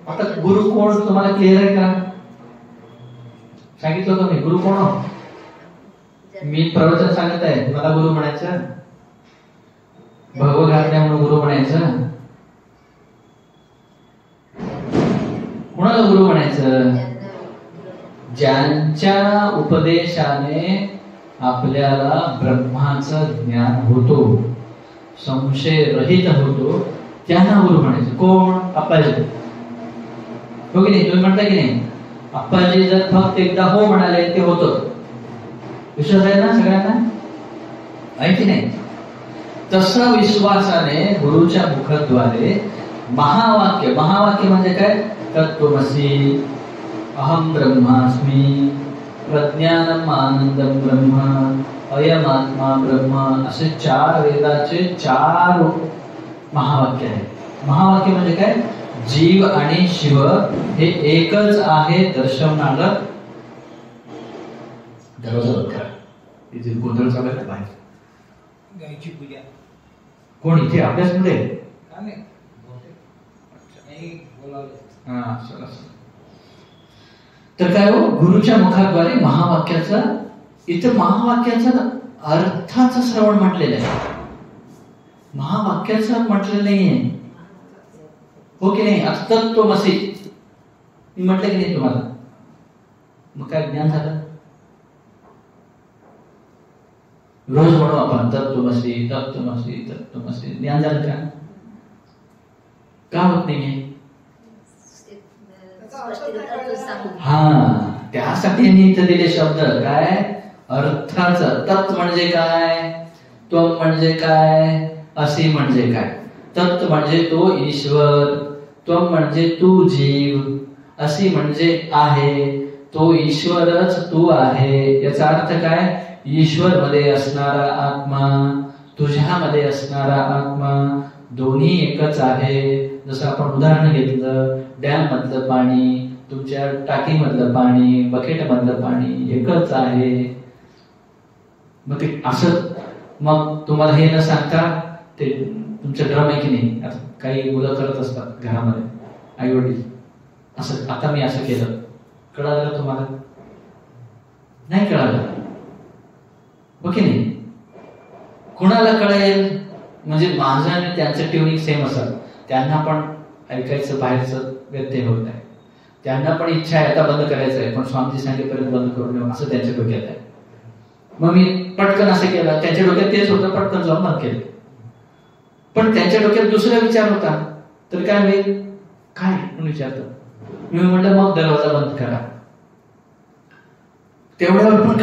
आता गुरु कोण तुम्हाला क्लिअर आहे का? सांगितलं होतं मी गुरु कोण? मी प्रवचन सांगत आहे, मला गुरु म्हणायचं? भगव घातल्यामुळे गुरु म्हणायचं? कोणाला गुरु म्हणायचं? ज्यांच्या उपदेशाने आपल्याला ब्रह्माचं ज्ञान होतो, संशय रहित होतो, त्यांना गुरु म्हणायचं. कोण? अप्पाजी. हो की नाही? तुम्ही म्हणता की नाही? अप्पाजी जर फक्त एकदा हो म्हणाले ते होतं. विश्वास आहे ना सगळ्यांना? आहे की नाही? तसं विश्वासाने गुरुच्या मुखाद्वारे महावाक्य. महावाक्य म्हणजे काय? तत्त्वमसि, अहम ब्रह्मास्मि, प्रज्ञानम आनंदम ब्रह्म, अयमात्मा ब्रह्म, असे 4 वेदाचे 4 महावाक्य आहे. महावाक्य म्हणजे काय? जीव आणि शिव हे एकच आहे दर्शवणारं. दरवाजा बंद करा. इथे गोंधळ चालू आहे बाहेर. गायची पूजा कोण इथे अभ्यासमध्ये? तर काय हो? गुरुच्या मुखाद्वारे महावाक्याचा, इथं महावाक्याचा अर्थाचं श्रवण म्हटलेलं आहे, महावाक्याचं म्हटलेलं नाहीये. हो की नाही? आता तत्त्वमसि मी म्हटलं की नाही तुम्हाला? मग काय ज्ञान झालं? रोज म्हणू आपण तत्त्वमसि तत्त्वमसि तत्त्वमसि. ज्ञान झालं का? का होत नाहीये? हा, त्यासाठी मी इथं दिले शब्द. काय? अर्थाचं. तत् म्हणजे काय? त्वम म्हणजे काय? असी म्हणजे काय? तत् म्हणजे तो ईश्वर, त्वम म्हणजे तू जीव, असी म्हणजे आहे, तो ईश्वरच तू आहे. याचा अर्थ काय? ईश्वर मध्ये असणारा आत्मा, तुझ्यामध्ये असणारा आत्मा, दोन्ही एकच आहे. जसं आपण उदाहरण घेतलं, डॅम मधलं पाणी, तुमच्या टाकी मधलं पाणी, बकेट मधलं पाणी एकच आहे. मग ते असं, मग तुम्हाला हे न सांगता ते तुमचं ड्रम आहे की नाही, आता काही मुलं करत असतात घरामध्ये, आई वडील, असं आता मी असं केलं, कळालं का तुम्हाला? नाही कळालं, हो की नाही? कुणाला कळेल? म्हणजे माझं आणि त्यांचं ट्युनिंग सेम असेल, त्यांना पण ऐकायचं बाहेरचं व्यत्यय होत आहे, त्यांना पण इच्छा आहे आता बंद करायचं आहे, पण स्वामीजी सांगेपर्यंत बंद करून देऊ असं त्यांच्या डोक्यात आहे. मग मी पटकन असं केलं, त्यांच्या डोक्यात तेच होतं, पटकन जाऊन बंद केलं. पण त्यांच्या डोक्यात दुसरा विचार होता, तर काय होईल? काय म्हणून विचारतो मी, म्हटलं मग दरवाजा बंद करा. तेवढ्यावर पण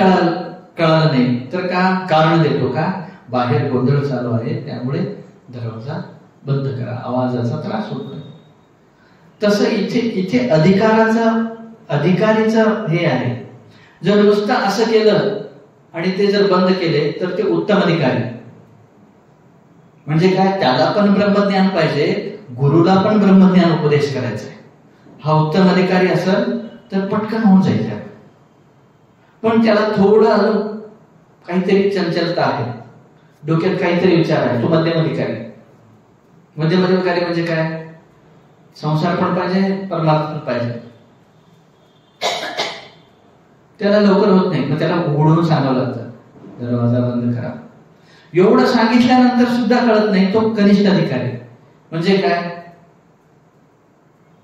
कळालं नाही, तर का कारण देतो का? बाहेर गोंधळ चालू आहे त्यामुळे दरवाजा बंद करा, आवाजाचा त्रास होतोय. तसं इथे अधिकारीचा हे आहे. जर नुसतं असं केलं आणि ते जर बंद केले तर ते उत्तम अधिकारी. म्हणजे काय? त्याला पण ब्रह्मज्ञान पाहिजे, गुरुला पण ब्रह्मज्ञान उपदेश करायचा आहे. हा उत्तम अधिकारी असेल तर पटकन होऊन जाईल. पण त्याला थोडं अजून काहीतरी चंचलता आहे, डोक्यात काहीतरी विचार आहे, तो मध्यम अधिकारी. मध्यम अधिकारी म्हणजे काय? संसार पण पाहिजे, परमार्थ पण पाहिजे. त्याला लवकर होत नाही, मग त्याला उघडून सांगावं लागतं, दरवाजा बंद करा. एवढं सांगितल्यानंतर सुद्धा कळत नाही, तो कनिष्ठ अधिकारी. म्हणजे काय?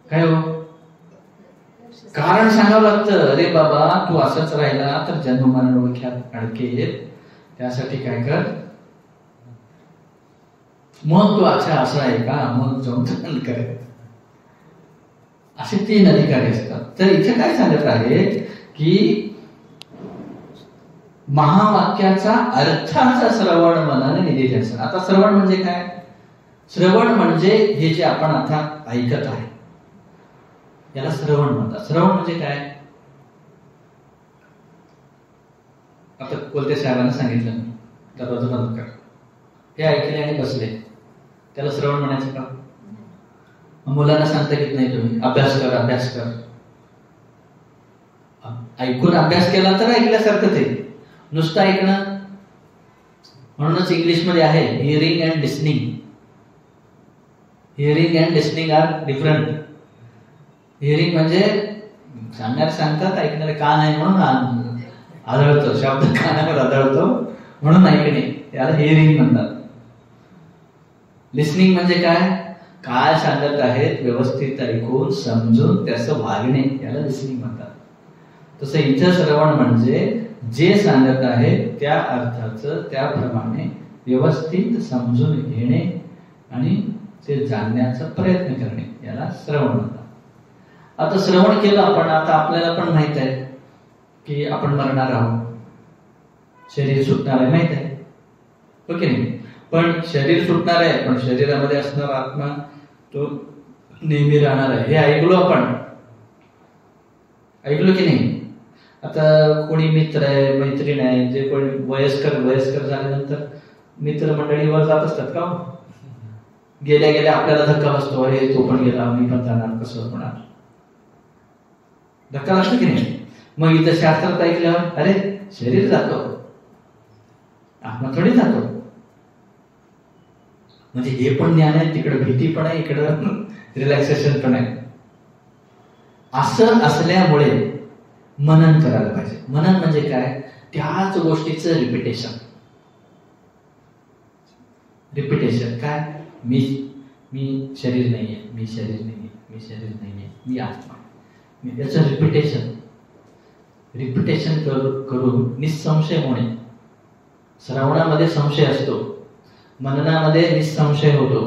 काय हो? कारण सांगावं लागतं, अरे बाबा तू असंच राहिला तर जन्म मरण ओळख्यात अडकेल, त्यासाठी काय कर. मग तो अच्छा असं आहे का, मग जाऊन बंद कर. असे 3 अधिकारी असतात. तर इथे काय सांगत आहे की महावाक्याचा अर्थाचा श्रवण मनन निधिध्यासन. आता श्रवण म्हणजे काय? श्रवण म्हणजे हे जे आपण आता ऐकत आहे याला श्रवण म्हणतात. श्रवण म्हणजे काय? आता कोलते साहेबांना सांगितलं मी दरवाजा बंद कर, हे ऐकले आणि बसले, त्याला श्रवण म्हणायचं का? मुलांना सांगता येत नाही तुम्ही अभ्यास कर, अभ्यास कर. ऐकून अभ्यास केला तर ऐकल्यासारखं ते, नुसतं ऐकणं. म्हणूनच इंग्लिश मध्ये आहे hearing and listening. Hearing and listening are different. Hearing म्हणजे सांगणारे सांगतात, ऐकणारे कान आहे म्हणून आढळतो, शब्द कानावर आढळतो म्हणून ऐकणे, याला हिअरिंग म्हणतात. लिसनिंग म्हणजे काय? काय सांगत आहेत व्यवस्थित ऐकून समजून त्याचं वागणे, याला लिसनिंग म्हणतात. तसं इथं श्रवण म्हणजे जे सांगत आहे त्या अर्थाचं त्याप्रमाणे व्यवस्थित समजून घेणे आणि ते जाणण्याचा प्रयत्न करणे, याला श्रवण म्हणतात. आता श्रवण केलं आपण, आता आपल्याला पण माहित आहे की आपण मरणार आहोत, शरीर सुटणार आहे, माहित आहे ओके नाही? पण शरीर सुटणार आहे, पण शरीरामध्ये असणारा आत्मा तो नेहमी राहणार आहे, हे ऐकलो आपण, ऐकलो की नाही? आता कोणी मित्र आहे, मैत्रीण आहे, जे कोणी वयस्कर झाल्यानंतर मित्र मंडळीवर जात असतात का? गेल्या गेल्या आपल्याला धक्का बसतो, अरे तो पण गेला, मी पण जाणार, कसं होणार? धक्का बसतो की नाही? मग इथं शास्त्रात ऐकल्यावर अरे शरीर जातो, आत्मा थोडी जातो. म्हणजे हे पण ज्ञान आहे, तिकडे भीती पण आहे, इकडं रिलॅक्सेशन पण आहे. असं असल्यामुळे मनन करायला पाहिजे. मनन म्हणजे काय? त्याच गोष्टीचं रिपिटेशन. रिपिटेशन काय? मी शरीर नाहीये, मी शरीर नाहीये, मी शरीर नाहीये, मी आत्मा. याचं रिपिटेशन करून निसंशय होणे. श्रवणामध्ये संशय असतो, मननामध्ये निसंशय होतो,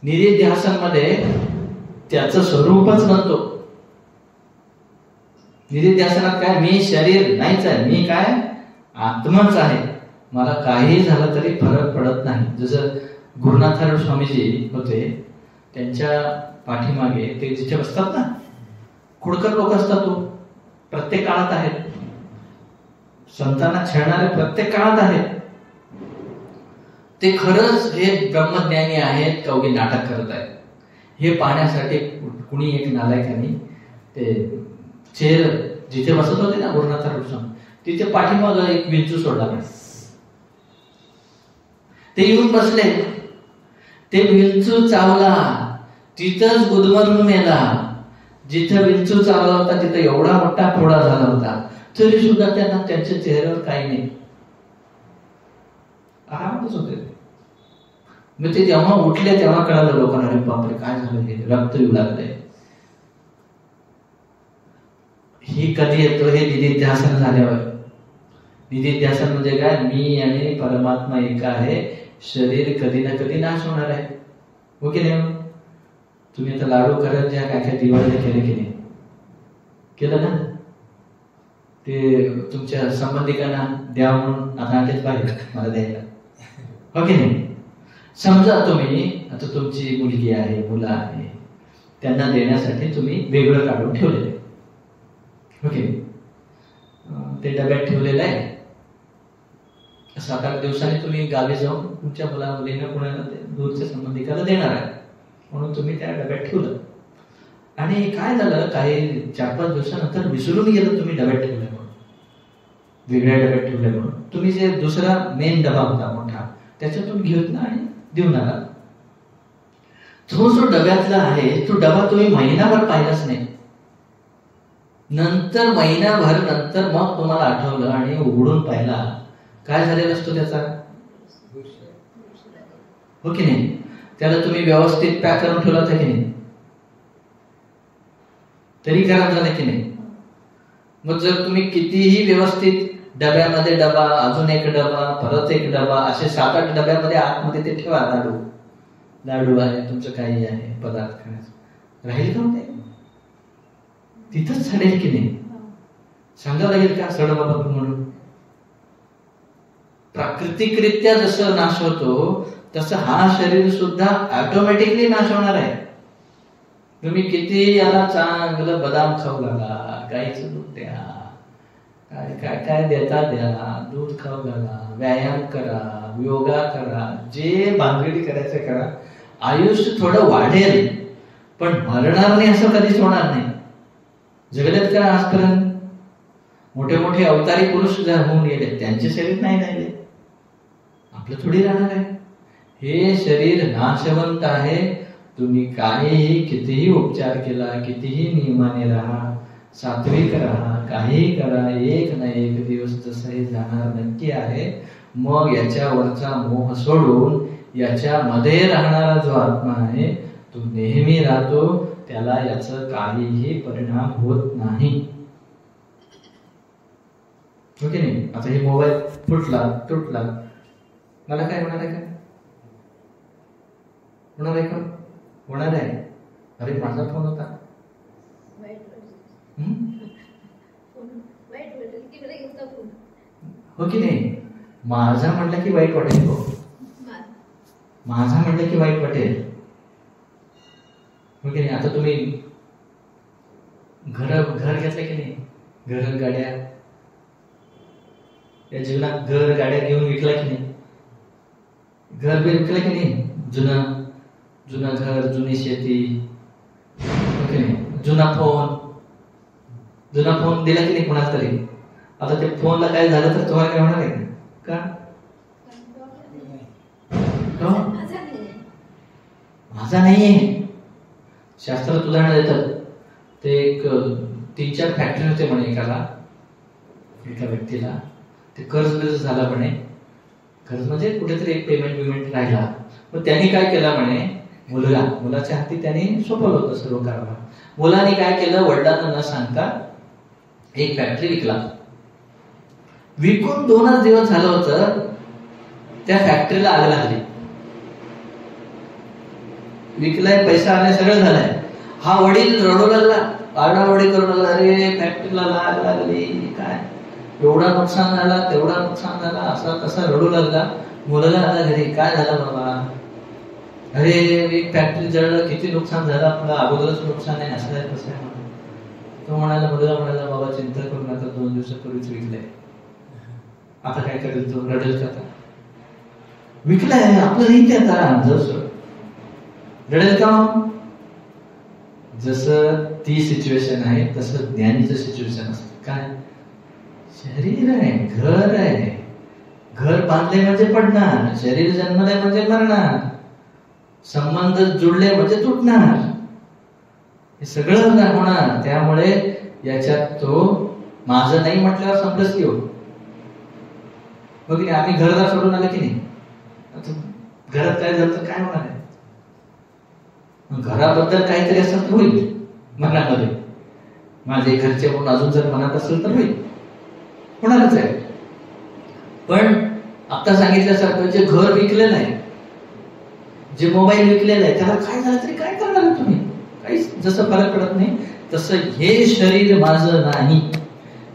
निधिध्यासनमध्ये त्याचं स्वरूपच बनतो. निधिध्यासनात काय? मी शरीर नाहीच आहे, मी काय? आत्माच आहे. मला काही झालं तरी फरक पडत नाही. जसं गुरुनाथाराव स्वामीजी होते, त्यांच्या पाठीमागे ते जिथे बसतात ना, खोडकर लोक असतात, तो प्रत्येक काळात आहेत, संतांना छळणारे प्रत्येक काळात आहेत. ते खरंच हे ब्रह्मज्ञानी आहेत का उगी नाटक करत आहेत हे पाहण्यासाठी कुणी एक नालायकाने ते चेअर जिथे बसत होते ना गुरुनाथाराव स्वामी, तिथे पाठीमागं एक विंचू सोडला. ते येऊन बसले, ते विंचू चावला, तिथंच गुदमरून मेला. जिथं विंचू चावला होता तिथं एवढा मोठा फोडा झाला होता, तरी सुद्धा त्यांना त्यांच्या चेहऱ्यावर काही नाही, आरामच होते. मग ते जेव्हा उठले तेव्हा कळालं लोकांना, अरे बापरे काय झालं, हे रक्त येऊ लागलंय. ही कधी येतो, हे निधिध्यासन झाल्यावर. निधिध्यासन म्हणजे काय, मी आणि परमात्मा एक आहे, शरीर कधी ना कधी नाश होणार आहे, हो की नाही. तुम्ही आता लाडू करंज्या काय काय दिवाळीला केले की नाही, केलं ना, ते तुमच्या संबंधिकांना द्या म्हणून आता पाहिजे मला द्यायला, हो की नाही. समजा तुम्ही आता तुमची मुलगी आहे, मुलं आहे, त्यांना देण्यासाठी तुम्ही वेगळं काढून ठेवलेलं आहे, ओके. ते डब्यात ठेवलेलं आहे. 7-8 दिवसांनी तुम्ही गावी जाऊन तुमच्या मुला मुलींना कोणाला दूरच्या संबंधिकाला देणार आहे म्हणून तुम्ही त्या डब्यात ठेवलं. आणि काय झालं, काही 4-5 दिवसानंतर विसरून गेलं तुम्ही डब्यात ठेवलंय म्हणून, वेगळ्या डब्यात ठेवलंय म्हणून. तुम्ही जे दुसरा मेन डबा होता मोठा त्याच्यातून घेऊन आणि देऊन आला. तो जो डब्यातला आहे तो डबा तुम्ही महिनाभर पाहिलाच नाही. नंतर महिनाभर नंतर मग तुम्हाला आठवलं आणि उघडून पाहिला, काय झालेला असतो त्याचा, हो की नाही. त्याला तुम्ही व्यवस्थित पॅक करून ठेवला होता की नाही, तरी खराब झाला की नाही. मग जर तुम्ही कितीही व्यवस्थित डब्यामध्ये डबा, अजून एक डबा, परत एक डबा, असे 7-8 डब्यामध्ये आतमध्ये ते ठेवा, लाडू आहे, तुमचं काही आहे पदार्थ खाण्याचं, राहील का ते तिथंच सडेल की नाही, सांगावं लागेल का सड बाबा म्हणून. प्राकृतिकरित्या जसं नाश होतो तसं हा शरीर सुद्धा ऑटोमॅटिकली नाश होणार आहे. तुम्ही किती याला चांगलं बदाम खाऊ घाला, गाईचं दूध द्या, काय काय काय देता द्या, दूध खाऊ घाला, व्यायाम करा, योगा करा, जे भानगडी करायचं करा, आयुष्य थोडं वाढेल पण मरणार नाही असं कधीच होणार नाही. जगल्यात का आजपर्यंत मोठे मोठे अवतारी पुरुष जर होऊन गेले, त्यांचे शरीर नाही राहिले, आपलं थोडी राहणार आहे. हे शरीर नाशवंत आहे. तुम्ही काहीही कितीही उपचार केला, कितीही नियमाने राहा, सात्विक राहा, काहीही करा, एक ना एक दिवस जसं हे जाणार नक्की आहे. मग याच्यावरचा मोह सोडून याच्यामध्ये राहणारा जो आत्मा आहे तो नेहमी राहतो, त्याला याचा काहीही परिणाम होत नाही, ओके नाही. आता हे मोबाईल फुटला तुटला, मला काय होणार आहे, काय होणार आहे, का होणार आहे. अरे माझा फोन होता, हो की नाही. माझा म्हटलं की वाईट वाटेल, हो माझा म्हटलं की वाईट वाटेल, हो की नाही. आता तुम्ही घर घेतलं की नाही, घर गाड्या, या जीवनात घर गाड्या घेऊन विकला की नाही, घर बी विकलं की नाही, जुनं घर, जुनी शेती, ओके नाही, जुना फोन दिला की नाही कोणाला तरी. आता ते फोनला काय झालं तर तुम्हाला काय होणार आहे का? माझा नाहीये. शास्त्रात उदाहरण देतात, ते एक 3-4 फॅक्टरी होते म्हणे एका व्यक्तीला. ते कर्ज झाला म्हणे, कर्ज म्हणजे कुठेतरी एक पेमेंट राहिला. मग त्यांनी काय केलं म्हणे, मुलाच्या हाती त्यांनी सोपवलं होतं सर्व कारभार. मुलाने काय केलं, वडिलांना न सांगता एक फॅक्टरी विकला. विकून 2च दिवस झालं होतं, त्या फॅक्टरीला आग लागली. विकलाय, पैसा आलाय, सगळं झालंय. हा वडील रडू लागला, आरडाओरडी करू लागला, अरे फॅक्टरीला आग लागली, काय एवढा नुकसान झाला, तेवढा नुकसान झाला, असा तसा रडू लागला. मुलगा आला घरी, काय झालं बाबा, अरे एक फॅक्टरी जळलं, किती नुकसान झालं आपलं, अगोदरच नुकसान आहे, असं आहे कसं आहे. तो मुलगा म्हणाला बाबा चिंता करू नका, 2 दिवसापूर्वीच विकलंय, आता काय करेल, तो रडेल का? विकलाय आपलं नाही ते, आता जसं रडेल का? जसं ती सिच्युएशन आहे तसं ज्ञानीचं सिच्युएशन असतं. काय? शरीर आहे, घर आहे, घर बांधले म्हणजे पडणार, शरीर जन्मले म्हणजे मरणार, संबंध जुडले म्हणजे तुटणार, हे सगळं होणार. त्यामुळे याच्यात तो माझं नाही म्हटल्यावर संपलंच की हो. बघ आम्ही घरदार सोडून आलं की नाही, घरात काय झालं तर काय होणार आहे? घराबद्दल काहीतरी असं तर होईल मनामध्ये, माझे घरचे म्हणून अजून जर मनात असेल तर होईल, होणारच आहे. पण आता सांगितल्यासारखं जे घर विकलेलं आहे, जे मोबाईल विकलेला आहे, त्याला काय झालं तरी काय करणार तुम्ही? काहीच जसं फरक पडत नाही. तसं हे शरीर माझं नाही,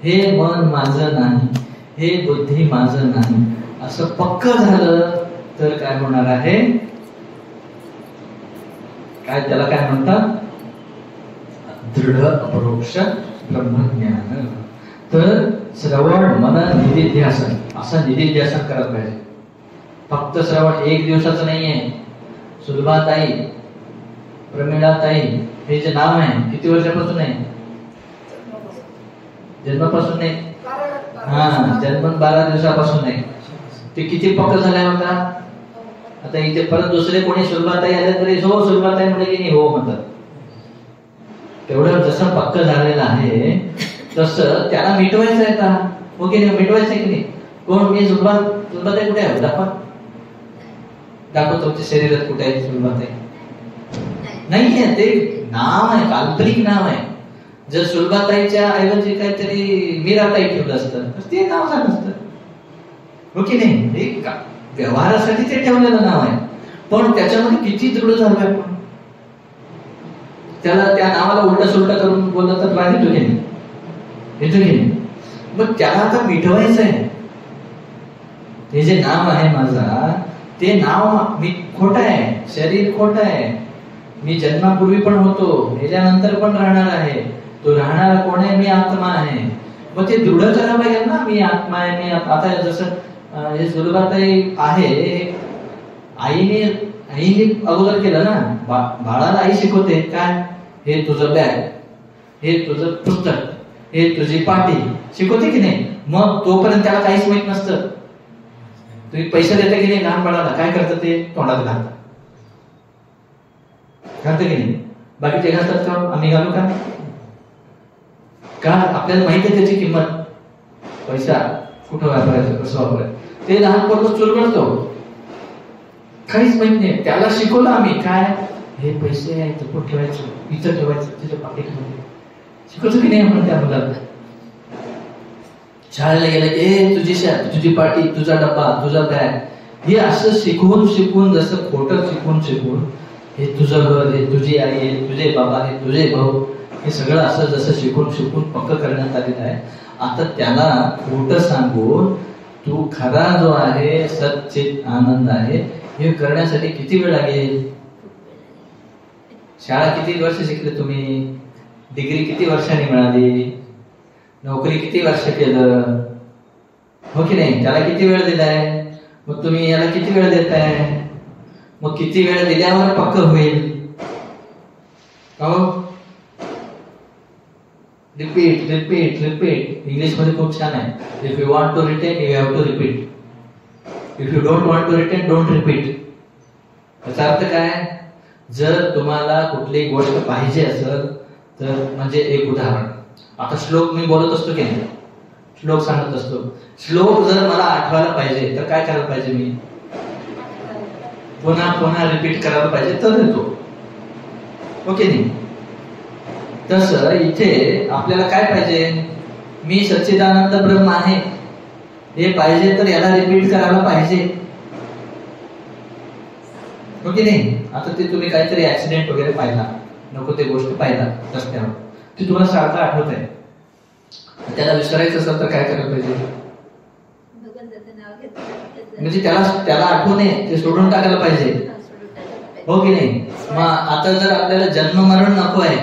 हे मन माझं नाही, हे बुद्धी माझं नाही, असं पक्क झालं तर काय होणार आहे? काय त्याला काय म्हणतात? दृढ अपरोक्ष ब्रह्मज्ञान. तर श्रवण मनन निधिध्यासन, असा निधिध्यासन करायला पाहिजे. फक्त श्रवण 1 दिवसाचं नाहीये. सुलभाताई, प्रमिळाताई हे जे नाव आहे किती वर्षापासून आहे? जन्मापासून नाही. जन्म 12 दिवसापासून नाही. ते किती पक्क झालाय होता. आता इथे परत दुसरे कोणी सुलभाताई आले तरी हो सुलभाताई म्हणे की नाही हो म्हणतात. तेवढं जसं पक्क झालेलं आहे तसं त्याला मिटवायचं आहे का? हो की नाही? मिटवायचं आहे की नाही? कोण? मी सुलभाताई कुठे आहे? दाखव तुमच्या शरीरात कुठे आहे सुलभाताई? नाहीये. ते नाव आहे, काल्पनिक नाव आहे. जर सुलभाताईच्या ऐवजी काहीतरी मीराताई ठेवलं असतं तर ते नाव झालं असतं. हो की नाही? व्यवहारासाठी ते ठेवलेलं नाव आहे. पण त्याच्यामध्ये किती दृढ झालोय आपण. त्याला त्या नावाला उलट सुलट करून बोललं तर राग येतो की नाही? येतो की नाही? मग त्याला आता मिटवायचं आहे. हे जे नाव आहे माझा, ते नाव मी खोटं आहे, शरीर खोटं आहे. मी जन्मापूर्वी पण होतो, याच्यानंतर पण राहणार आहे. तो राहणारा कोण आहे? मी आत्मा आहे. मग ते दृढ करायला पाहिजे ना, मी आत्मा आहे. मी आता जसं हे सुलभाताई आहे, आईने अगोदर केलं ना. बाळाला आई शिकवते काय? हे तुझं बॅग, हे तुझं पुस्तक, हे तुझी पाटी, शिकवते की नाही? मग तोपर्यंत त्याला काहीच माहित नसतं. तुम्ही पैसे देता की नाही लहान बाळाला? काय करतं ते? तोंडात घालतं. घालतं की नाही? बाकीचे घालतात का? आम्ही घालू का? आपल्याला माहिती आहे त्याची किंमत. पैसा कुठं वापरायचं, कसं वापरायचं, ते लहान पोरगं चुरगळतो. काहीच माहित नाही. त्याला शिकवलं आम्ही काय? हे पैसे आहेत कुठं ठेवायचं, इथं ठेवायचं, तिथं पाकिटमध्ये. शिकवतो की नाही आपण त्या मुलाला? शाळेला गेलं की तुझी पाटी, तुझा डब्बा, तुझा बॅग, हे असं शिकवून जसं खोटं शिकवून हे तुझं घर, हे तुझी आई, हे तुझे बाबा, हे तुझे भाऊ, हे सगळं असं जसं शिकून पक्क करण्यात आलेलं आहे. आता त्याला खोटं सांगून तू खरा जो आहे सच्चित आनंद आहे हे करण्यासाठी किती वेळ लागेल? शाळा किती वर्ष शिकले तुम्ही? डिग्री किती वर्षांनी मिळाली? नोकरी किती वर्ष केलं? हो की नाही? त्याला किती वेळ दिलाय? मग तुम्ही याला किती वेळ देताय? मग किती वेळ दिल्यावर पक्क होईल? हो, रिपीट रिपीट रिपीट. इंग्लिश मध्ये खूप छान आहे. If you want to retain you have to repeat. If you don't want to retain don't repeat. याचा अर्थ काय? जर तुम्हाला कुठली गोष्ट पाहिजे असेल तर, म्हणजे एक उदाहरण, आता श्लोक मी बोलत असतो की नाही, श्लोक सांगत असतो. श्लोक जर मला आठवायला पाहिजे तर काय करायला पाहिजे? मी पुन्हा रिपीट करायला पाहिजे तर येतो. ओके नाही? तसं इथे आपल्याला काय पाहिजे? मी सच्चिदानंद ब्रह्म आहे हे पाहिजे तर याला रिपीट करायला पाहिजे. ओके नाही? आता ते तुम्ही काहीतरी ऍक्सिडेंट वगैरे पाहिला, नको ते गोष्ट पाहिला रस्त्यावर, ती तुम्हाला सारखं आठवत आहे, त्याला विसरायचं असेल तर काय करायला पाहिजे? म्हणजे त्याला आठवू नये, ते सोडून टाकायला पाहिजे. हो की नाही? मग आता जर आपल्याला जन्म मरण नको आहे,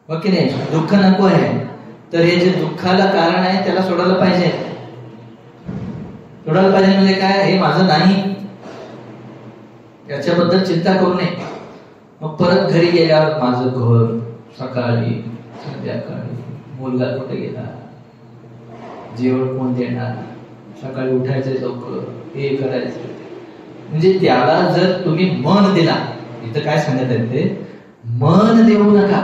हो की नाही, दुःख नको आहे, तर हे जे दुःखाला कारण आहे त्याला सोडायला पाहिजे. सोडायला पाहिजे म्हणजे काय? हे माझं नाही, याच्याबद्दल चिंता करू नये. मग परत घरी गेल्यावर माझं घर, सकाळी संध्याकाळी, मुलगा कुठे गेला, जेवण कोण देणार, सकाळी उठायचे लवकर, हे करायचं. म्हणजे त्याला जर तुम्ही मन दिला, इथं काय सांगत आहे ते, मन देऊ नका.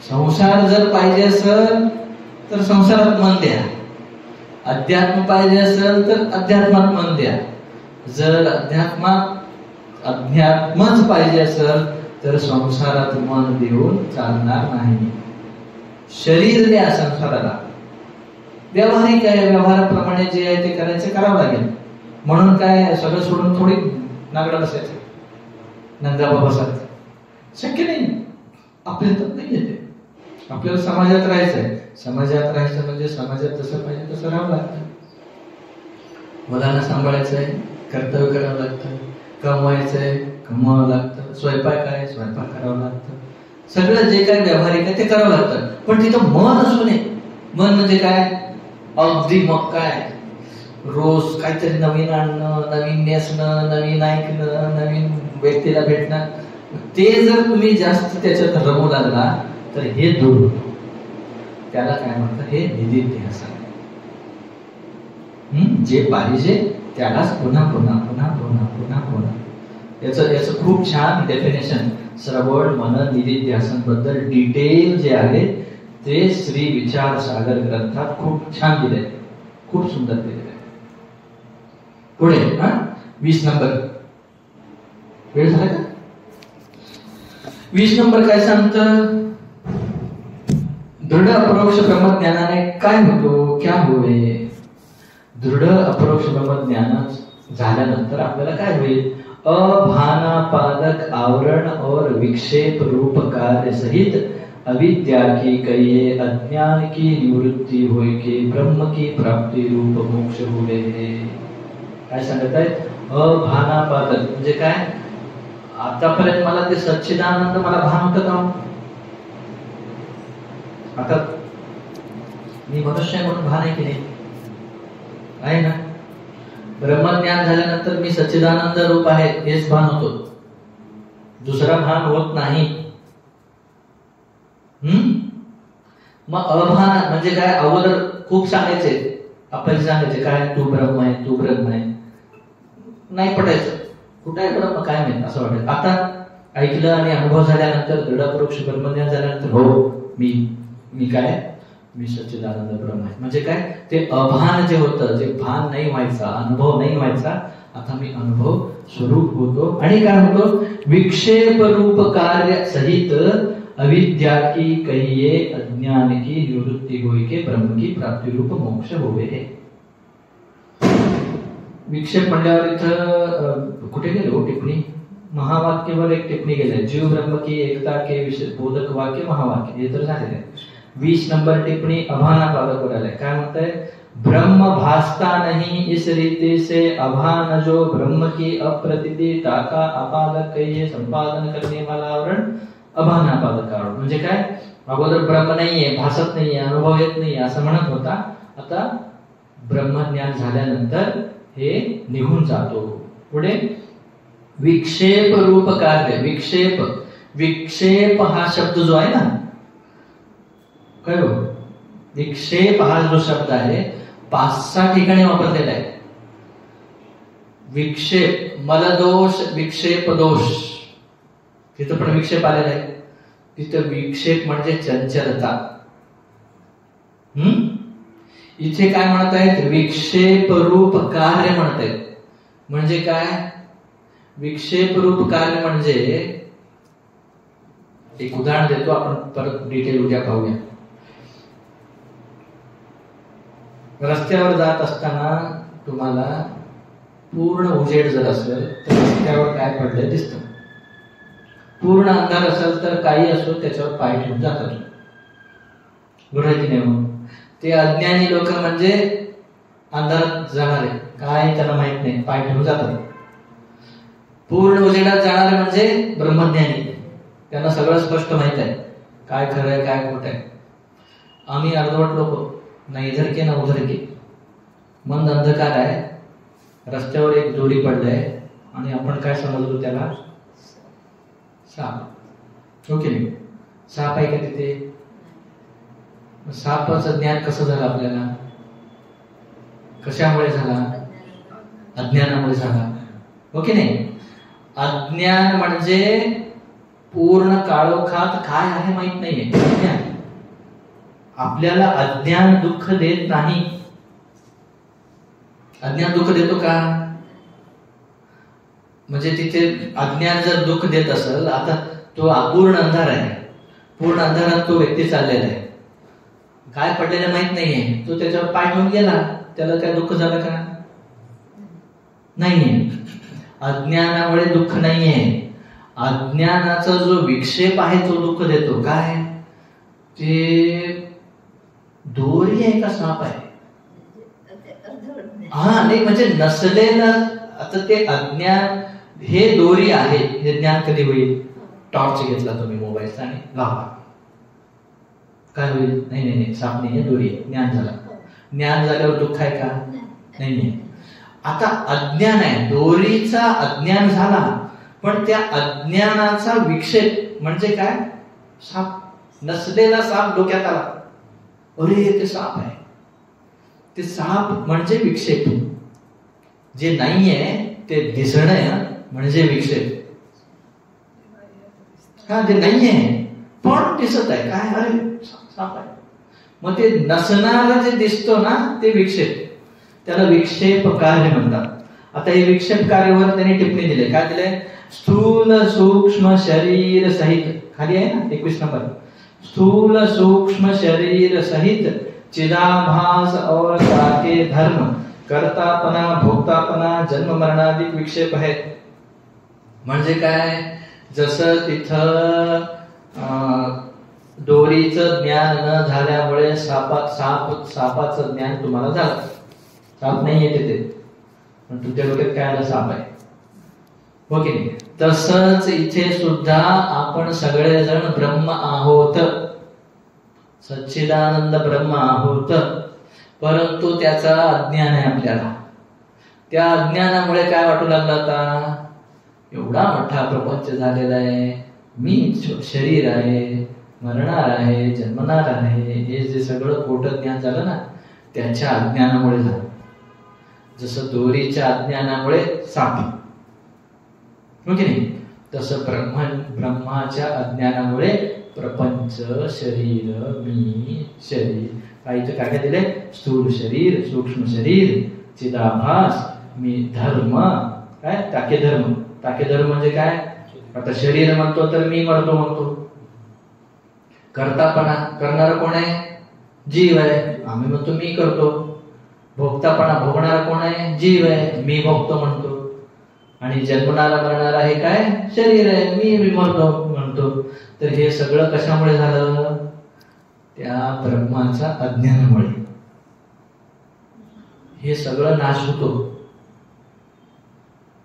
संसार जर पाहिजे असेल तर संसारात मन द्या, अध्यात्म पाहिजे असेल तर अध्यात्मात मन द्या. जर अध्यात्मच पाहिजे असेल तर संसारात मन देऊन चालणार नाही. शरीर द्या संसाराला, व्यावहारिक आहे, व्यवहाराप्रमाणे जे आहे ते करावं लागेल. म्हणून काय सगळं सोडून थोडी नागडा बसायचं, नंदा बाबासारखं शक्य नाही. आपल्याला तर नाही येते. आपल्याला समाजात राहायचंय. समाजात राहायचं म्हणजे समाजात जसं पाहिजे तसं राहावं लागतं. मुलांना सांभाळायचंय, कर्तव्य करावं लागतं. कमवायचंय, कमवावं लागतं. स्वयंपाक आहे, स्वयंपाक करावं लागतं. सगळं जे काय व्यावहारिक आहे ते करावं लागतं. पण तिथं मन असू नये. मन म्हणजे काय? अगदी मग काय रोज काहीतरी नवीन आणणं, नवीन नेसणं, नवीन ऐकणं, नवीन व्यक्तीला भेटणं. ते जर तुम्ही जास्त त्याच्यात रमू लागला तर हे दूर होतं. त्याला काय म्हणतात? हे निदिध्यासन. जे पाहिजे त्यालाच पुन्हा पुन्हा पुन्हा पुन्हा पुन्हा पुन्हा. याचं खूप छान डेफिनेशन श्रवण मनन निदिध्यासन बद्दल डिटेल जे आहे ते श्री विचार सागर ग्रंथात खूप छान दिले, खूप सुंदर दिले. पुढे 20 नंबर वेळ झाला का? 20 नंबर काय सांगतं? दृढ अपरोक्ष ब्रह्मज्ञानाने काय होतो, क्या होवे? दृढ अपरोक्ष ब्रह्मज्ञान झाल्यानंतर आपल्याला काय होईल? अभानापादक आवरण और विक्षेप रूप कार्य सहित अविद्या की कहिए अज्ञान की निवृत्ती होय के ब्रह्म की प्राप्ति रूप मोक्ष होवे. काय सांगत आहे? अभानापादक म्हणजे काय? आतापर्यंत मला ते सच्चिदानंद मला भान होतं का? आता मी मनुष्य म्हणून भान आहे की नाही? आहे ना? ब्रह्मज्ञान झाल्यानंतर मी सच्चिदानंद रूप आहे हेच भान होतो, दुसरा भान होत नाही. मग अभान म्हणजे काय? अगोदर खूप सांगायचे, आपण सांगायचे काय तू ब्रह्म आहे, तू ब्रह्म आहे. नाही पटायचं, कुठं आहे ब्रह्म काय माहित असं वाटायचं. आता ऐकलं आणि अनुभव झाल्यानंतर दृढ अपरोक्ष ब्रह्मज्ञान झाल्यानंतर हो मी काय? मी सच्चिदानंद ब्रह्म आहे. म्हणजे काय? ते अभान जे होतं, जे भान नाही व्हायचा, अनुभव नाही व्हायचा, आता मी अनुभव स्वरूप होतो. आणि काय होतो? विक्षेप रूप कार्य सहित अविद्या की कहिए अज्ञान की निवृत्ती होय के ब्रह्म की प्राप्ति रूप मोक्ष होवे. विक्षेप म्हणल्यावर इथं कुठे गेलो टिप्पणी? महावाक्यावर एक टिप्पणी गेली, जीव ब्रह्म की एकता के विषय बोधक वाक्य महावाक्य, हे तर झालेलं आहे. 20 नंबर टिप्पणी अभानापादक आलाय. काय म्हणताय? ब्रह्म भासता नहीं इस रीति से अभान जो ब्रह्म की अप्रतीति ताका अपादक कहिए संपादन करने वाला आवरण अभानापादक आवरण. म्हणजे काय? अगोदर ब्रह्म नाहीये, भासत नाहीये, अनुभव येत नाहीये असं म्हणत होता. आता ब्रह्मज्ञान झाल्यानंतर हे निघून जातो. पुढे विक्षेप रूप कार्य. विक्षेप हा शब्द जो आहे ना, काय हो? विक्षेप हा जो शब्द आहे 5-6 ठिकाणी वापरलेला आहे. विक्षेप, मलदोष, विक्षेप दोष, तिथं पण विक्षेप आलेला आहे. तिथं विक्षेप म्हणजे चंचलता. इथे काय म्हणत आहेत? विक्षेप रूप कार्य म्हणत आहेत. म्हणजे काय? विक्षेप रूप कार्य म्हणजे, एक उदाहरण देतो, आपण परत डिटेल उद्या पाहूया. रस्त्यावर जात असताना तुम्हाला पूर्ण उजेड जर असेल तर रस्त्यावर काय पडलंय दिसतं. पूर्ण अंधार असेल तर काही असो त्याच्यावर पाय ठेवून जातात. बरोबर की नाही? मग ते अज्ञानी लोक म्हणजे अंधारात जाणारे, काय त्यांना माहित नाही, पाय ठेवून जातात. पूर्ण उजेडात जाणारे म्हणजे ब्रह्मज्ञानी. त्यांना सगळं स्पष्ट माहित आहे, काय खरं आहे काय खोट आहे. आम्ही अर्धवट लोक, ना इधर के ना उधर के, मंद अंधकार आहे, रस्त्यावर एक दोरी पडलाय आणि आपण काय समजलो त्याला साप. हो की नाही? साप आहे का तिथे? सापाचं ज्ञान कसं झालं आपल्याला? कशामुळे झाला? अज्ञानामुळे झाला. हो की नाही? अज्ञान म्हणजे पूर्ण काळोखात काय आहे माहित नाहीये. अज्ञान. आपल्याला अज्ञान दुःख देत नाही. अज्ञान दुःख देतो का? म्हणजे तिथे अज्ञान जर दुःख देत असेल, आता तो पूर्ण अंधार आहे, पूर्ण अंधारात तो व्यक्ती चाललेला आहे, काय पडलेलं माहित नाहीये, तो त्याच्यावर पाय ठेवून गेला, त्याला काय दुःख झालं का? नाहीये. अज्ञानामुळे दुःख नाहीये. अज्ञानाचा जो विक्षेप आहे तो दुःख देतो. काय ते दोरी आहे का साप आहे? हा नाही, म्हणजे नसलेलं. आता ते अज्ञान हे दोरी आहे, हे ज्ञान कधी होईल? टॉर्च घेतला तुम्ही मोबाईलचा आणि लावा, काय होईल? नाही नाही नाही, साप नाही, दोरी आहे. ज्ञान झाला. ज्ञान झाल्यावर दुःख आहे का? नाहीये. आता अज्ञान आहे, दोरीचा अज्ञान झाला, पण त्या अज्ञानाचा विक्षेप म्हणजे काय? साप. नसलेला साप डोक्यात आला, अरे ते साप आहे. ते साप म्हणजे विक्षेप. जे नाहीये ते दिसणं म्हणजे विक्षेप. हा, ते नाहीये पण दिसत आहे, काय? अरे साप आहे. मग ते नसणारा जे दिसतो ना ते विक्षेप, त्याला विक्षेप कार्य म्हणतात. आता हे विक्षेप कार्यावर त्यांनी टिप्पणी दिली. काय दिले? स्थूल सूक्ष्म शरीर सहित, खाली आहे ना 21 नंबर, स्थूल सूक्ष्म शरीर सहित चिदाभास और साके धर्म, कर्तापना भोक्तापना जन्म मरणादिक विक्षेप आहेत. म्हणजे काय? जसं तिथं दोरीचं ज्ञान न झाल्यामुळे सापाचं ज्ञान तुम्हाला झालं. साप नाहीये तिथे, पण तुमच्या डोक्यात काय आलं? साप आहे. हो की नाही? तसंच इथे सुद्धा आपण सगळेजण ब्रह्म आहोत, सच्चिदानंद ब्रह्म आहोत, परंतु त्याचा अज्ञान आहे आपल्याला. त्या अज्ञानामुळे काय वाटू लागलं? आता एवढा मोठा प्रपंच झालेला आहे, मी शरीर आहे, मरणार आहे, जन्मणार आहे, हे जे सगळं खोटं ज्ञान झालं ना, त्याच्या अज्ञानामुळे झालं. जसं दोरीच्या अज्ञानामुळे साप, हो की नाही? तसं ब्रह्माच्या अज्ञानामुळे प्रपंच, शरीर, मी शरीर, काही तर काय दिले? स्थूल शरीर, सूक्ष्म शरीर, चिदाभास, मी धर्म, काय ताके धर्म. ताके धर्म म्हणजे काय? आता शरीर म्हणतो तर मी म्हणतो. कर्तापणा करणारा कोण आहे? जीव आहे, आम्ही म्हणतो मी करतो. भोगतापणा भोगणारा कोण आहे? जीव आहे, मी भोगतो म्हणतो. आणि जन्मणारा मरणारा हे काय? शरीर आहे, मी म्हणतो. तर हे सगळं कशामुळे झालं? त्या ब्रह्माच्या अज्ञानामुळे. हे सगळं नाश होतो.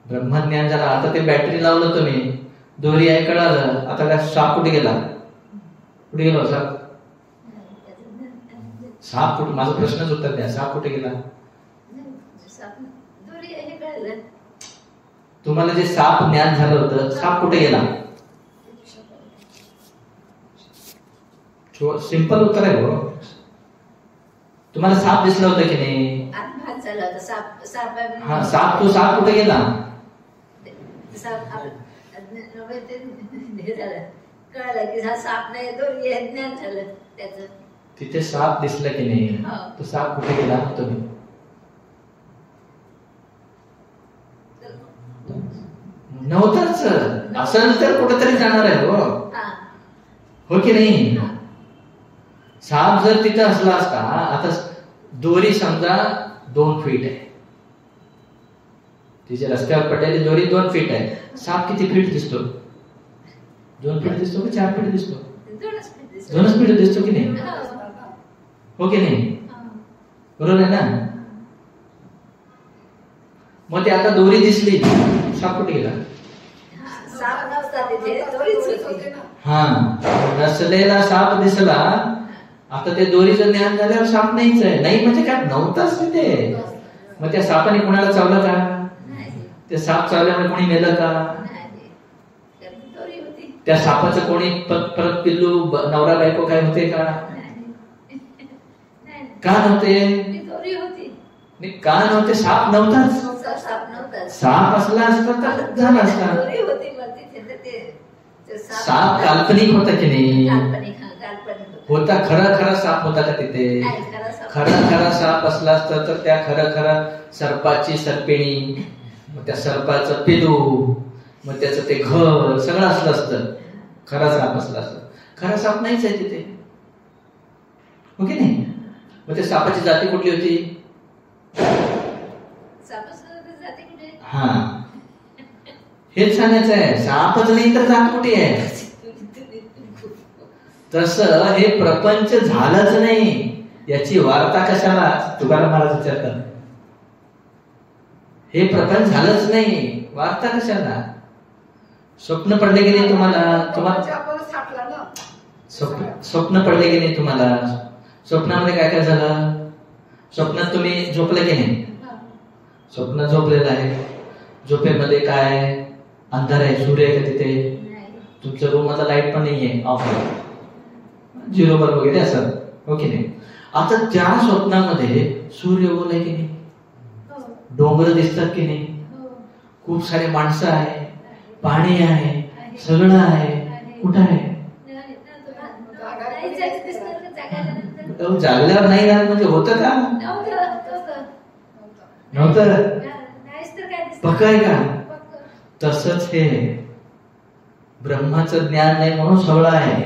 ब्रह्मज्ञान झालं. आता ते बॅटरी लावलं तुम्ही, दोरी आहे कळालं, आता काय? साप कुठे गेला? कुठे गेला साप? साप कुठे? माझा प्रश्नच उत्तर द्या. साप कुठे गेला? तुम्हाला जे साप ज्ञान झालं होतं, साप कुठे गेला? सिंपल उत्तर आहे हो. तुम्हाला साप दिसला होता की नाही? हा, साप. तो साप कुठे गेला? तिथे साप दिसला की नाही? तो साप कुठे गेला? तुम्ही नव्हताच. असेल तर कुठेतरी जाणार आहे हो की नाही? साप जर तिथे असला असता, आता दोरी समजा 2 फीट आहे, तिच्या रस्त्यावर पडलेली दोरी 2 फीट आहे. साप किती फीट दिसतो? 2 फीट दिसतो की 4 फीट दिसतो? 2च फीट दिसतो की नाही? हो की नाही? बरोबर आहे ना? मग ते आता दोरी दिसली, साप कुठे गेला? हा, नसलेला साप दिसला, आता ते दोरीचं ज्ञान झाल्यावर साप नाहीच आहे. नाही म्हणजे काय, नव्हताच तिथे. मग त्या सापाने कोणाला चावलं का? ते साप चावल्यामुळे कोणी मेलं का? त्या सापाचं कोणी परत पिल्लू नवरा बायको काय होते का? का नव्हते? का नव्हते? साप नव्हताच. साप असला असता तर झाला असता. साप काल्पनिक होता की नाही? होता. खरा साप होता का तिथे? खरा साप असला असता तर त्या खरा सर्पाची सर्पिणी, मग त्या सर्पाचं पिलू, मग त्याचं ते घर सगळं असलं असतं. खरा साप असला असतं. खरा साप नाहीच आहे तिथे, हो की नाही? मग त्या सापाची जाती कुठली होती? हा, हेच सांगायचं आहे. सापच नाही तर जात कुठे आहे? तसं हे प्रपंच झालंच नाही, याची वार्ता कशाला? तुकाराम महाराज विचारतात. हे प्रपंच झालंच नाही, वार्ता कशाला? स्वप्न पडले की नाही तुम्हाला? स्वप्न पडले की नाही तुम्हाला? स्वप्नामध्ये काय काय झालं? स्वप्नात तुम्ही झोपले की नाही? स्वप्न झोपलेलं आहे. झोपेमध्ये काय? अंधार आहे, सूर्य आहे का तिथे? तुमच्या रूम मध्ये लाईट पण नाहीये, ऑफ आहे, 0 वर वगैरे असं, हो की नाही? आता त्या स्वप्नामध्ये सूर्य उगवलाय की नाही? डोंगर दिसतात की नाही? खूप सारे माणसं आहे, पाणी आहे, सगळं आहे. कुठं आहे? जागल्यावर नाही राहत म्हणजे होतं का? नव्हतं. पक्क आहे का? तसंच हे ब्रह्माचं ज्ञान नाही म्हणून सगळं आहे.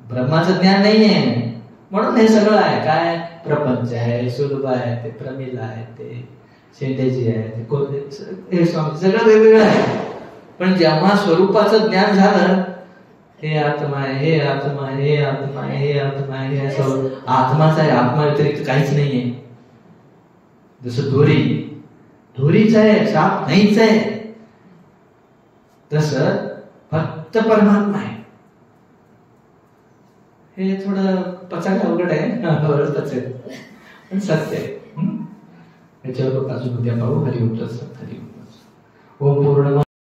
ब्रह्माचं ज्ञान नाहीये म्हणून हे सगळं आहे. काय? प्रपंच आहे, सुलभ आहे, ते प्रमिला आहे, ते शेंडेजी आहे, ते सगळं वेगवेगळं आहे. पण जेव्हा स्वरूपाचं ज्ञान झालं, हे आत्मा आहे, हे आत्मा आहे, हे आत्मा आहे, हे आत्मा आहे, हे असं आत्माच आहे. आत्मा व्यतिरिक्त काहीच नाहीये. जसं दोरीच आहे, साप नाहीच आहे, तसं फक्त परमात्मा आहे. हे थोडं पचायला अवघड आहे, पण सत्य आहे. याच्यावर अजून उद्या पाहू. हरिओम. ओम पूर्ण